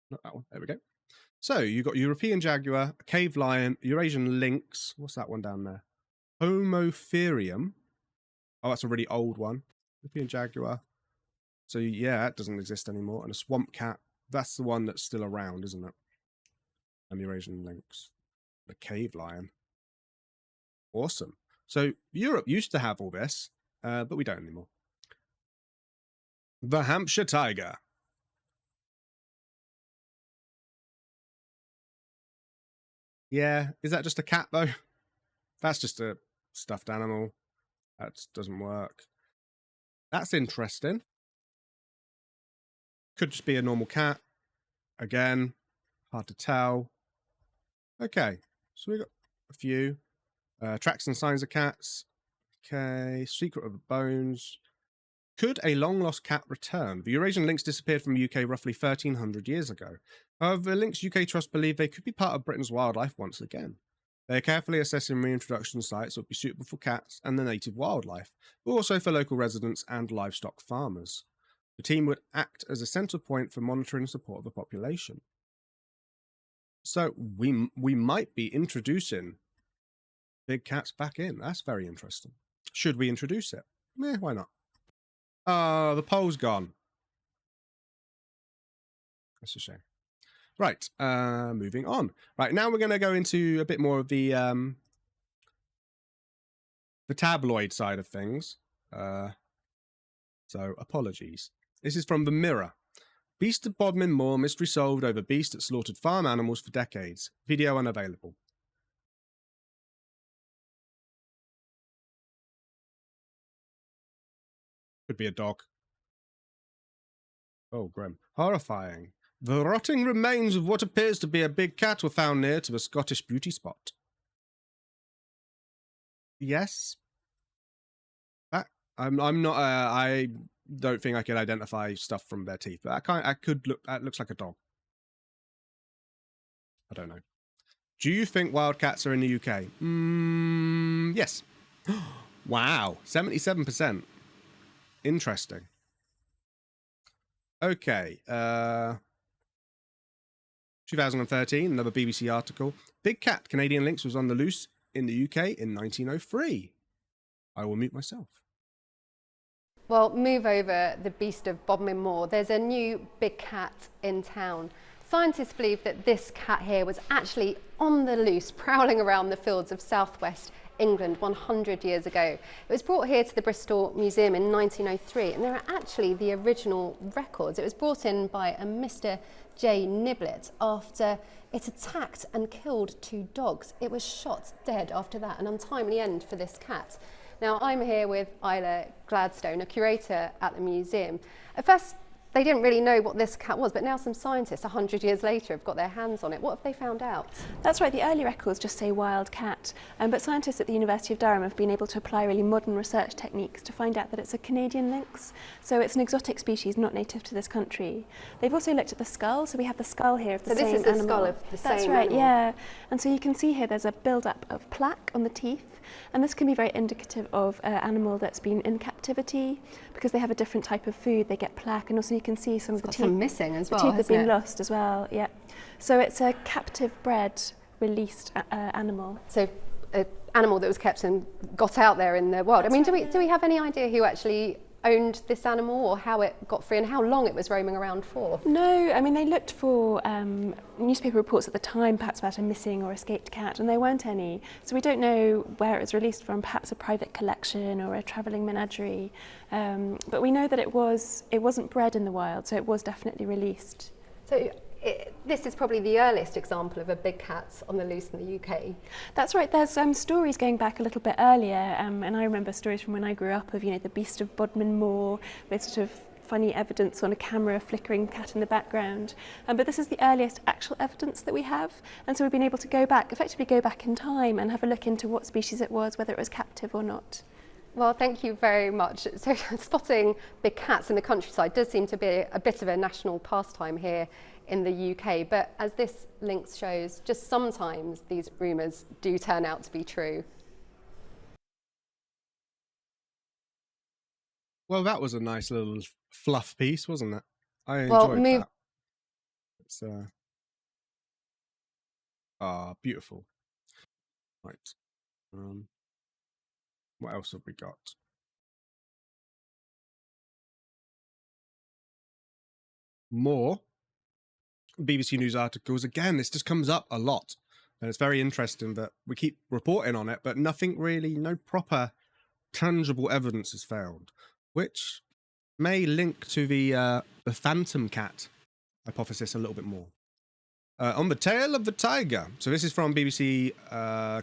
not that one. There we go. So, you've got European jaguar, a cave lion, Eurasian lynx. What's that one down there? Homotherium. Oh, that's a really old one. European jaguar. So yeah, that doesn't exist anymore. And a swamp cat. That's the one that's still around, isn't it? And the Eurasian lynx. The cave lion. Awesome. So Europe used to have all this, but we don't anymore. The Hampshire tiger. Yeah, is that just a cat though? That's just a stuffed animal. That doesn't work. That's interesting. Could just be a normal cat. Again, hard to tell. Okay, so we got a few. Tracks and signs of cats. Okay, secret of the bones. Could a long-lost cat return? The Eurasian lynx disappeared from the UK roughly 1,300 years ago. However, the Lynx UK Trust believe they could be part of Britain's wildlife once again. They are carefully assessing reintroduction sites that would be suitable for cats and the native wildlife, but also for local residents and livestock farmers. The team would act as a centre point for monitoring and support of the population. So we might be introducing big cats back in. That's very interesting. Should we introduce it? Why not? Oh, the poll's gone. That's a shame. Right, moving on. Right, now we're going to go into a bit more of the tabloid side of things. So, apologies. This is from The Mirror. Beast of Bodmin Moor, mystery solved over beast that slaughtered farm animals for decades. Video unavailable. Could be a dog. Oh, grim. Horrifying. The rotting remains of what appears to be a big cat were found near to a Scottish beauty spot. Yes. I'm not. I don't think I could identify stuff from their teeth, but I could look. That looks like a dog. I don't know. Do you think wildcats are in the UK? Yes. Wow, 77%. Interesting. Okay. 2013, another BBC article. Big cat Canadian lynx was on the loose in the UK in 1903. I will mute myself. Well, move over the beast of Bodmin Moor. There's a new big cat in town. Scientists believe that this cat here was actually on the loose, prowling around the fields of southwest England 100 years ago. It was brought here to the Bristol Museum in 1903, and there are actually the original records. It was brought in by a Mr. J. Niblet after it attacked and killed 2 dogs. It was shot dead after that, an untimely end for this cat. Now, I'm here with Isla Gladstone, a curator at the museum. At first, they didn't really know what this cat was, but now some scientists, 100 years later, have got their hands on it. What have they found out? That's right, the early records just say wild cat, but scientists at the University of Durham have been able to apply really modern research techniques to find out that it's a Canadian lynx. So it's an exotic species not native to this country. They've also looked at the skull, so we have the skull here of the same animal. So this is the skull of the same animal? That's right, yeah. And so you can see here there's a build-up of plaque on the teeth, and this can be very indicative of an animal that's been in captivity. Because they have a different type of food, they get plaque, and also you can see some of the teeth. Some missing as well. The teeth have been lost as well, yeah. So it's a captive bred, released animal. So an animal that was kept and got out there in the wild. That's I mean, right, do we have any idea who actually owned this animal or how it got free and how long it was roaming around for? No, I mean they looked for newspaper reports at the time, perhaps about a missing or escaped cat, and there weren't any. So we don't know where it was released from, perhaps a private collection or a travelling menagerie. But we know that it wasn't bred in the wild, so it was definitely released. So this is probably the earliest example of a big cat on the loose in the UK. That's right. There's stories going back a little bit earlier, and I remember stories from when I grew up of, the Beast of Bodmin Moor, with sort of funny evidence on a camera, a flickering cat in the background. But this is the earliest actual evidence that we have, and so we've been able to effectively go back in time and have a look into what species it was, whether it was captive or not. Well, thank you very much. So spotting big cats in the countryside does seem to be a bit of a national pastime here in the UK, but as this lynx shows, just sometimes these rumours do turn out to be true. Well, that was a nice little fluff piece, wasn't it? I enjoyed that. It's beautiful. Right. What else have we got? More BBC News articles. Again, this just comes up a lot. And it's very interesting that we keep reporting on it, but nothing really, no proper tangible evidence is found, which may link to the phantom cat hypothesis a little bit more. On the tail of the tiger. So this is from BBC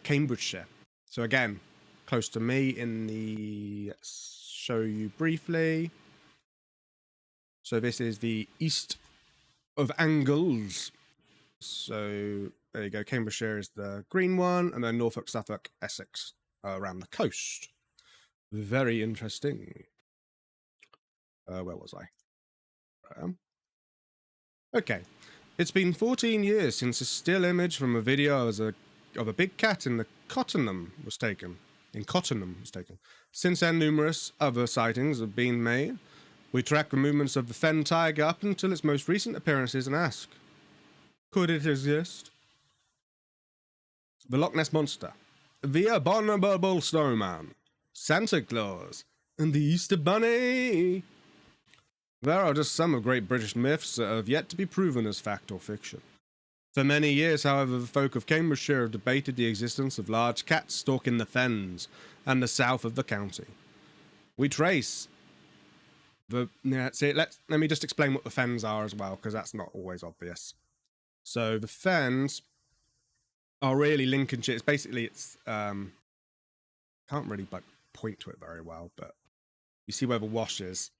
Cambridgeshire. So again, close to me in the... Let's show you briefly. So this is the east of Angles. So there you go. Cambridgeshire is the green one, and then Norfolk, Suffolk, Essex around the coast. Very interesting. Where was I? Okay. It's been 14 years since a still image from a video of a big cat in Cottenham was taken. Since then, numerous other sightings have been made. We track the movements of the fen tiger up until its most recent appearances and ask, could it exist? The Loch Ness Monster, the Abominable Snowman, Santa Claus, and the Easter Bunny. There are just some of great British myths that have yet to be proven as fact or fiction. For many years, however, the folk of Cambridgeshire have debated the existence of large cats stalking the fens and the south of the county. We trace the... let me just explain what the fens are as well, because that's not always obvious. So the fens are really Lincolnshire. It's basically, can't really point to it very well, but you see where the wash is.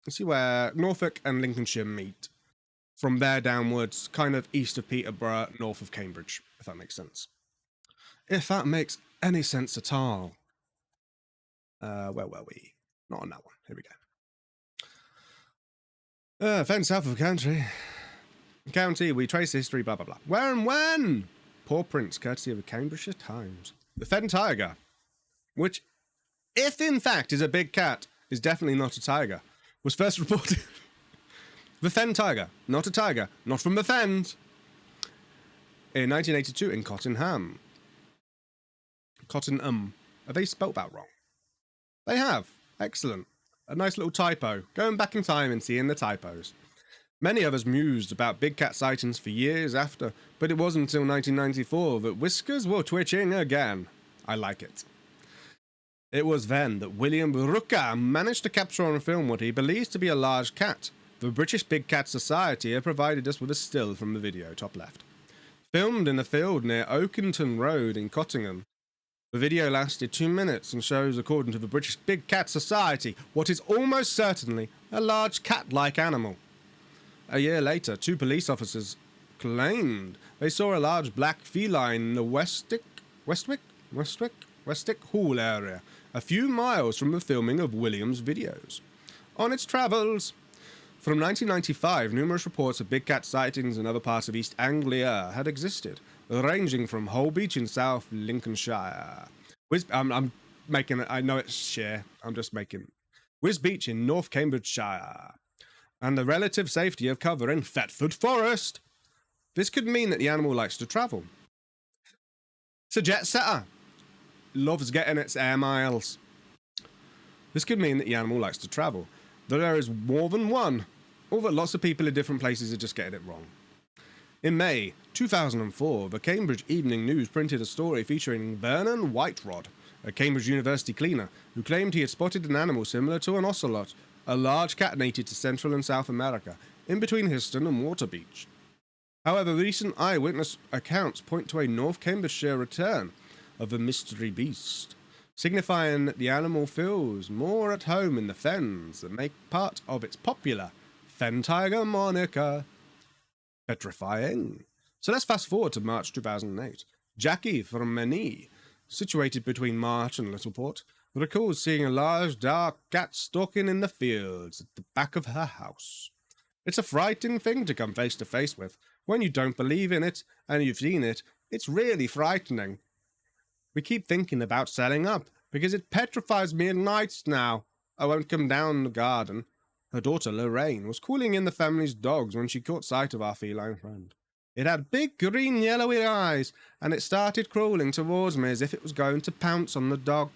You see where Norfolk and Lincolnshire meet. From there downwards, kind of east of Peterborough, north of Cambridge, if that makes sense. If that makes any sense at all. Where were we? Not on that one. Here we go. Fen south of the county, we trace history, blah, blah, blah. Where and when? Paw prints, courtesy of the Cambridgeshire Times. The fen tiger, which, if in fact is a big cat, is definitely not a tiger, was first reported... The fen tiger, not a tiger, not from the fens. In 1982 in Cottenham. Cottenham. Have they spelt that wrong? They have. Excellent. A nice little typo. Going back in time and seeing the typos. Many of us mused about big cat sightings for years after, but it wasn't until 1994 that whiskers were twitching again. I like it. It was then that William Rooker managed to capture on film what he believes to be a large cat. The British Big Cat Society have provided us with a still from the video, top left. Filmed in a field near Oakington Road in Cottingham. The video lasted 2 minutes and shows, according to the British Big Cat Society, what is almost certainly a large cat-like animal. A year later, 2 police officers claimed they saw a large black feline in the Westwick Hall area, a few miles from the filming of Williams' videos. On its travels... From 1995, numerous reports of big cat sightings in other parts of East Anglia had existed, ranging from Holbeach in South Lincolnshire. I'm making it, I know it's shire, I'm just making... Wisbeach in North Cambridgeshire, and the relative safety of cover in Thetford Forest. This could mean that the animal likes to travel. It's a jet setter. Loves getting its air miles. This could mean that the animal likes to travel, though there is more than one, or that lots of people in different places are just getting it wrong. In May 2004, the Cambridge Evening News printed a story featuring Vernon Whiterod, a Cambridge University cleaner, who claimed he had spotted an animal similar to an ocelot, a large cat native to Central and South America, in between Histon and Waterbeach. However, recent eyewitness accounts point to a North Cambridgeshire return of the mystery beast, signifying that the animal feels more at home in the fens that make part of its popular fen tiger moniker. Petrifying. So let's fast forward to March 2008. Jackie from Menny, situated between March and Littleport, recalls seeing a large dark cat stalking in the fields at the back of her house. It's a frightening thing to come face to face with. When you don't believe in it and you've seen it, it's really frightening. We keep thinking about selling up, because it petrifies me at nights now. I won't come down the garden. Her daughter, Lorraine, was calling in the family's dogs when she caught sight of our feline friend. It had big green yellowy eyes, and it started crawling towards me as if it was going to pounce on the dog.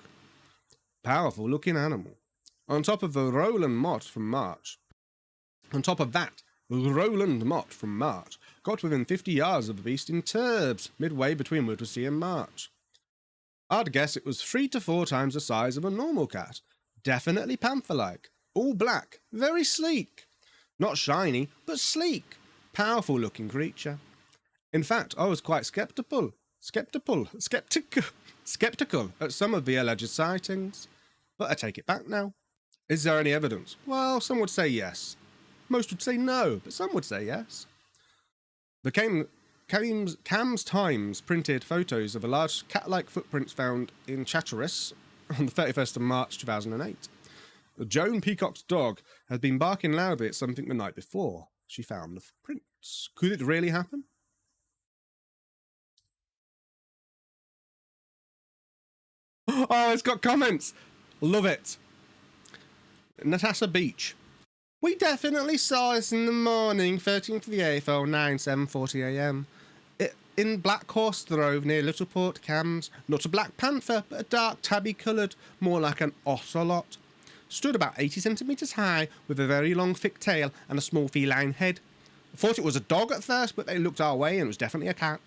Powerful looking animal. On top of the Roland Mott from March. On top of that, Roland Mott from March got within 50 yards of the beast in Turbs, midway between Whittlesea and March. I'd guess it was 3 to 4 times the size of a normal cat. Definitely panther-like. All black. Very sleek. Not shiny, but sleek. Powerful-looking creature. In fact, I was quite skeptical at some of the alleged sightings. But I take it back now. Is there any evidence? Well, some would say yes. Most would say no, but some would say yes. The Cam's Times printed photos of a large cat-like footprints found in Chatteris on the 31st of March 2008. Joan Peacock's dog had been barking loudly at something the night before. She found the footprints. Could it really happen? Oh, it's got comments. Love it. Natasha Beach. We definitely saw this in the morning, 13th of the 8th, 7:40 a.m. In Black Horse Grove near Littleport, Cams. Not a black panther, but a dark tabby-coloured, more like an ocelot. Stood about 80 centimetres high, with a very long thick tail and a small feline head. I thought it was a dog at first, but they looked our way and it was definitely a cat.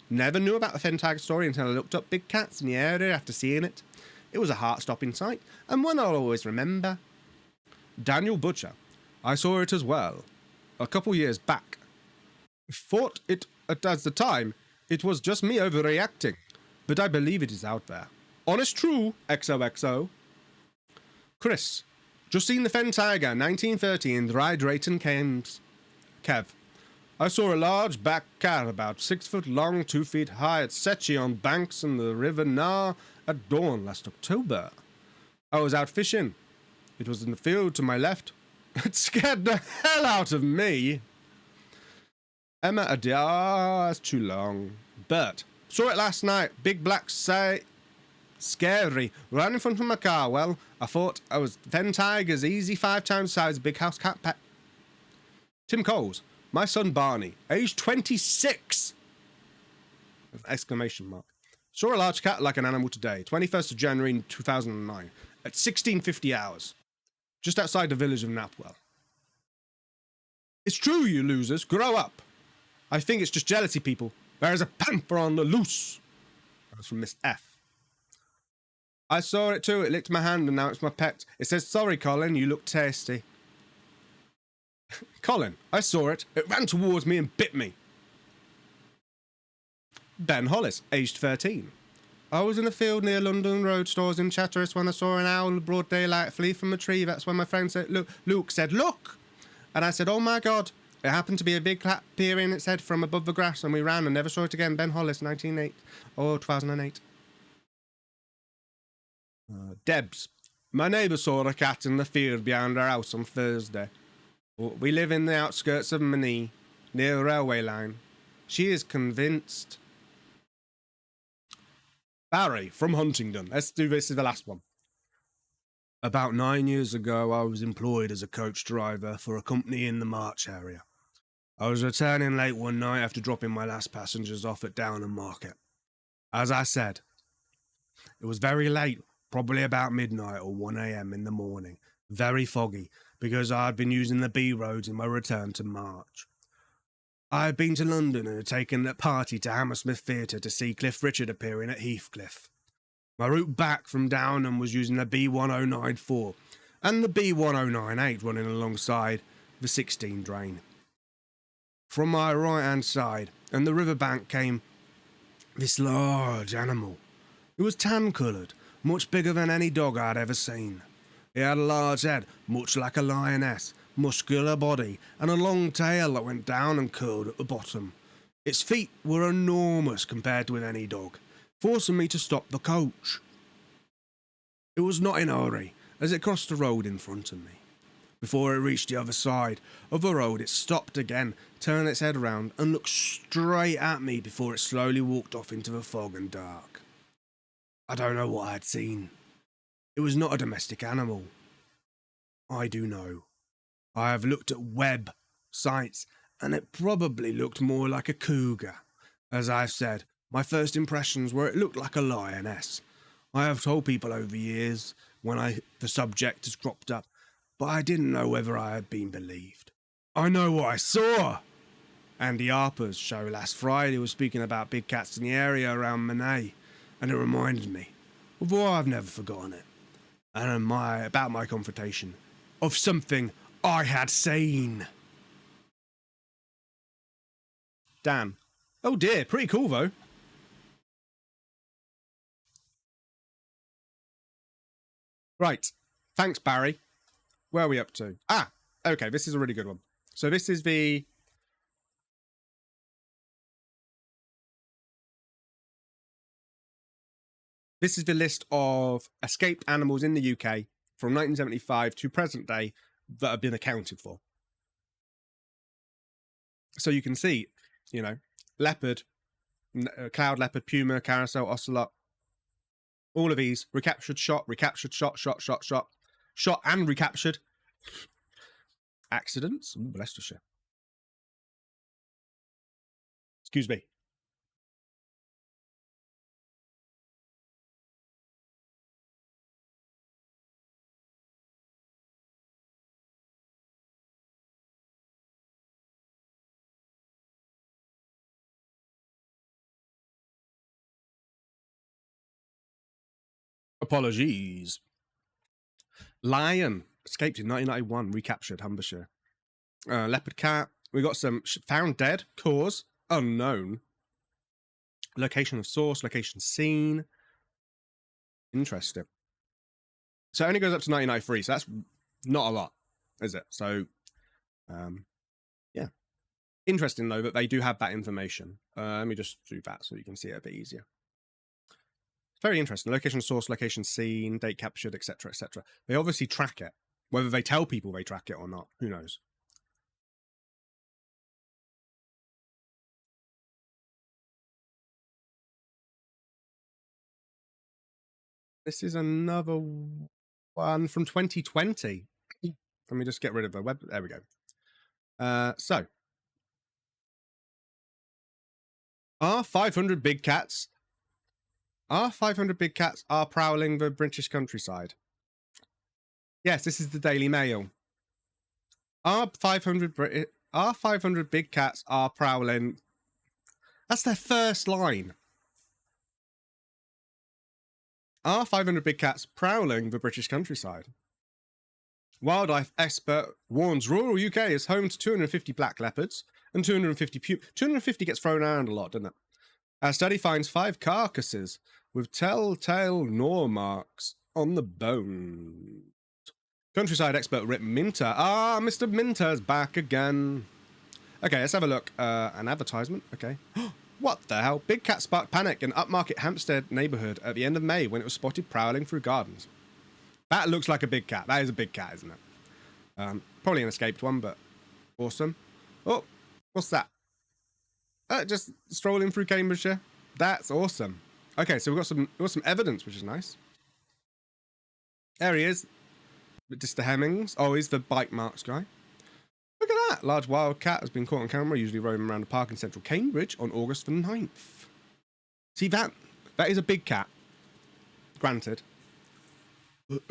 Never knew about the fen tiger story until I looked up big cats in the area after seeing it. It was a heart-stopping sight, and one I'll always remember. Daniel Butcher. I saw it as well, a couple years back. Thought it, at the time, it was just me overreacting, but I believe it is out there. Honest true, XOXO. Chris. Just seen the fen tiger, 1930, in Dry Drayton Thames. Kev. I saw a large black cat about 6 foot long, 2 feet high at Setchi on banks in the River Nar at dawn last October. I was out fishing. It was in the field to my left. It scared the hell out of me. Emma Adair, that's too long. Bert. Saw it last night. Big black scary. Ran in front of my car. Well, I thought I was fen tigers, easy 5 times size, big house cat pet. Tim Coles. My son Barney, age 26! Exclamation mark. Saw a large cat like an animal today, 21st of January 2009, at 16:50 hours, just outside the village of Napwell. It's true, you losers. Grow up. I think it's just jealousy, people. There is a panther on the loose. That's from Miss F. I saw it too. It licked my hand and now it's my pet. It says, sorry, Colin, you look tasty. Colin, I saw it. It ran towards me and bit me. Ben Hollis, aged 13. I was in a field near London Road stores in Chatteris when I saw an owl in broad daylight flee from a tree. That's when my friend said, Luke said, look! And I said, oh my God. It happened to be a big cat peering its head from above the grass and we ran and never saw it again. Ben Hollis, 2008. Debs. My neighbour saw a cat in the field behind our house on Thursday. We live in the outskirts of Manee, near the railway line. She is convinced. Barry, from Huntingdon. Let's do this as the last one. About 9 years ago, I was employed as a coach driver for a company in the March area. I was returning late one night after dropping my last passengers off at Downham Market. As I said, it was very late, probably about midnight or 1 a.m. in the morning. Very foggy, because I had been using the B roads in my return to March. I had been to London and had taken a party to Hammersmith Theatre to see Cliff Richard appearing at Heathcliff. My route back from Downham was using the B1094 and the B1098 running alongside the 16 drain. From my right-hand side and the riverbank came this large animal. It was tan-coloured, much bigger than any dog I'd ever seen. It had a large head, much like a lioness, muscular body, and a long tail that went down and curled at the bottom. Its feet were enormous compared with any dog, forcing me to stop the coach. It was not in a hurry, as it crossed the road in front of me. Before it reached the other side of the road, it stopped again, turned its head around, and looked straight at me before it slowly walked off into the fog and dark. I don't know what I had seen. It was not a domestic animal. I do know. I have looked at web sites, and it probably looked more like a cougar. As I've said, my first impressions were it looked like a lioness. I have told people over the years when the subject has cropped up, but I didn't know whether I had been believed. I know what I saw. Andy Harper's show last Friday was speaking about big cats in the area around Manay, and it reminded me, although I've never forgotten it, and about my confrontation, of something I had seen. Dan. Oh dear, pretty cool though. Right, thanks Barry. Where are we up to? Ah, okay, this is a really good one. So this is the... This is the list of escaped animals in the UK from 1975 to present day that have been accounted for. So you can see, you know, leopard, cloud leopard, puma, carousel, ocelot, all of these recaptured, shot, shot and recaptured. Accidents. Ooh, Leicestershire. Excuse me. Apologies. Lion escaped in 1991, recaptured Humbershire. Leopard cat. We got some found dead, cause unknown. Location of source, location seen. Interesting. So it only goes up to 1993, so that's not a lot, is it? So, yeah. Interesting though that they do have that information. Let me just do that so you can see it a bit easier. Very interesting. Location source, location seen, date captured, etc., etc. They obviously track it. Whether they tell people they track it or not, who knows? This is another one from 2020. Let me just get rid of the web. There we go. So, are 500 big cats prowling the British countryside? Yes, this is the Daily Mail. Are 500 big cats are prowling? That's their first line. Are 500 big cats prowling the British countryside? Wildlife expert warns rural UK is home to 250 black leopards and 250 250 gets thrown around a lot, doesn't it? A study finds 5 carcasses with telltale gnaw marks on the bone. Countryside expert Rip Minter. Ah, Mr. Minter's back again. Okay, let's have a look. An advertisement. Okay. What the hell? Big cat sparked panic in upmarket Hampstead neighbourhood at the end of May when it was spotted prowling through gardens. That looks like a big cat. That is a big cat, isn't it? Probably an escaped one, but awesome. Oh, what's that? Just strolling through Cambridgeshire. That's awesome. Okay, so we've got some evidence, which is nice. There he is. Mr. Hemmings. Oh, he's the bite marks guy. Look at that. Large wild cat has been caught on camera, usually roaming around a park in central Cambridge on August the 9th. See, that is a big cat. Granted.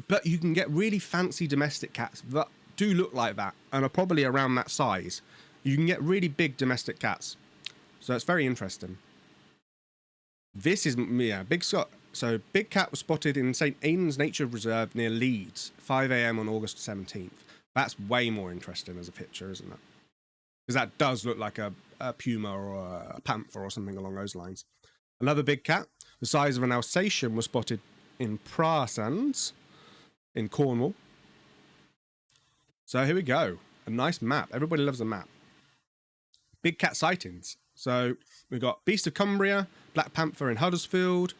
But you can get really fancy domestic cats that do look like that and are probably around that size. You can get really big domestic cats. So it's very interesting. This is, yeah, big Scott. So big cat was spotted in St. Aidan's Nature Reserve near Leeds, 5 a.m. on August 17th. That's way more interesting as a picture, isn't it? Because that does look like a puma or a panther or something along those lines. Another big cat, the size of an Alsatian, was spotted in Prasands in Cornwall. So here we go. A nice map. Everybody loves a map. Big cat sightings. So we've got Beast of Cumbria, Black Panther in Huddersfield,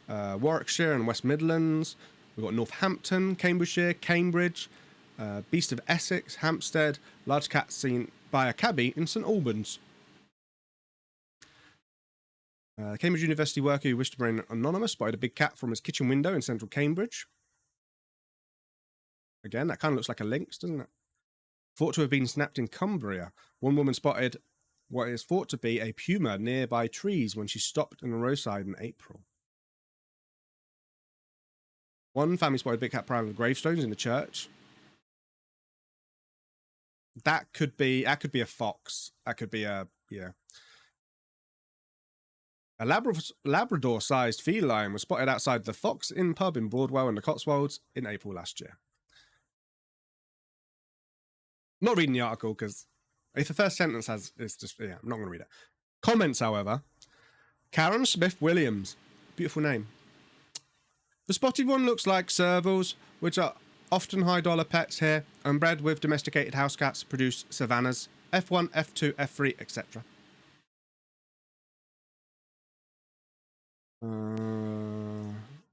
Warwickshire and West Midlands. We've got Northampton, Cambridgeshire, Cambridge, Beast of Essex, Hampstead, large cat seen by a cabbie in St Albans. Cambridge University worker who wished to remain anonymous spotted a big cat from his kitchen window in central Cambridge. Again, that kind of looks like a lynx, doesn't it? Thought to have been snapped in Cumbria. One woman spotted what is thought to be a puma nearby trees when she stopped on the roadside in April. One family spotted big cat prowling the gravestones in the church. That could be a fox. That could be a Labrador-sized feline was spotted outside the Fox Inn pub in Broadwell in the Cotswolds in April last year. I'm not reading the article because if the first sentence it's just, I'm not going to read it. Comments, however. Karen Smith-Williams. Beautiful name. The spotted one looks like servals, which are often high-dollar pets here, and bred with domesticated house cats, produce savannas, F1, F2, F3, etc.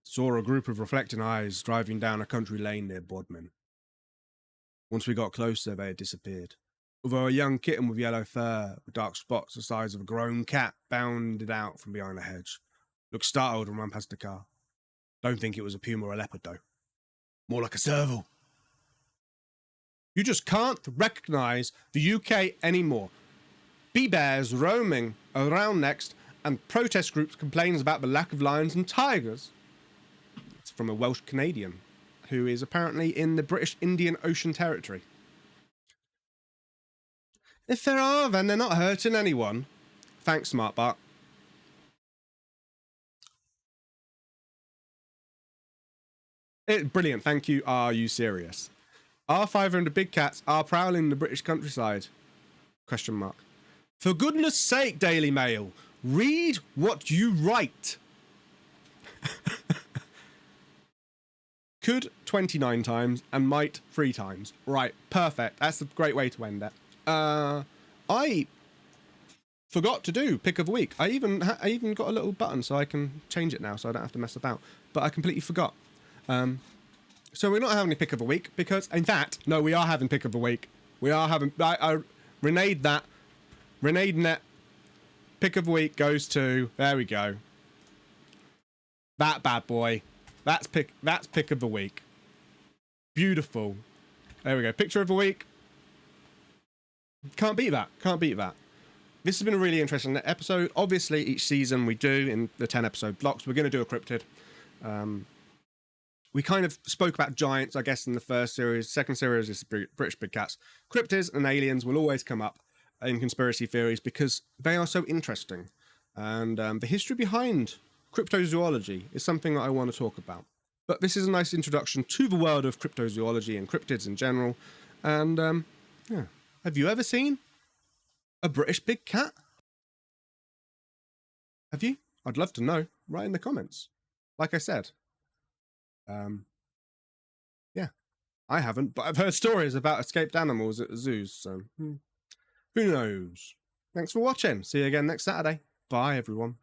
Saw a group of reflecting eyes driving down a country lane near Bodmin. Once we got closer, they had disappeared. Although a young kitten with yellow fur, with dark spots the size of a grown cat, bounded out from behind a hedge. Looked startled and ran past the car. Don't think it was a puma or a leopard, though. More like a serval. You just can't recognise the UK anymore. Bee-bears roaming around next, and protest groups complains about the lack of lions and tigers. It's from a Welsh Canadian, who is apparently in the British Indian Ocean Territory. If there are, then they're not hurting anyone. Thanks, SmartBot. Brilliant, thank you. Are you serious? Are 500 big cats are prowling the British countryside? Question mark. For goodness sake, Daily Mail, read what you write. Could 29 times and might 3 times. Right, perfect. That's a great way to end it. I forgot to do pick of the week. I even got a little button so I can change it now, so I don't have to mess about. But I completely forgot. So we're not having a pick of the week because, in fact, no, we are having pick of the week. We are having. I reneged that. Reneged net. Pick of the week goes to. There we go. That bad boy. That's pick of the week. Beautiful. There we go. Picture of the week. Can't beat that. Can't beat that. This has been a really interesting episode. Obviously, each season we do in the 10-episode blocks. We're going to do a cryptid. We kind of spoke about giants, I guess, in the first series. Second series is British big cats. Cryptids and aliens will always come up in conspiracy theories because they are so interesting. And the history behind cryptozoology is something that I want to talk about. But this is a nice introduction to the world of cryptozoology and cryptids in general. And, yeah. Have you ever seen a British big cat? Have you? I'd love to know. Write in the comments. Like I said. Yeah. I haven't, but I've heard stories about escaped animals at zoos, so who knows? Thanks for watching. See you again next Saturday. Bye, everyone.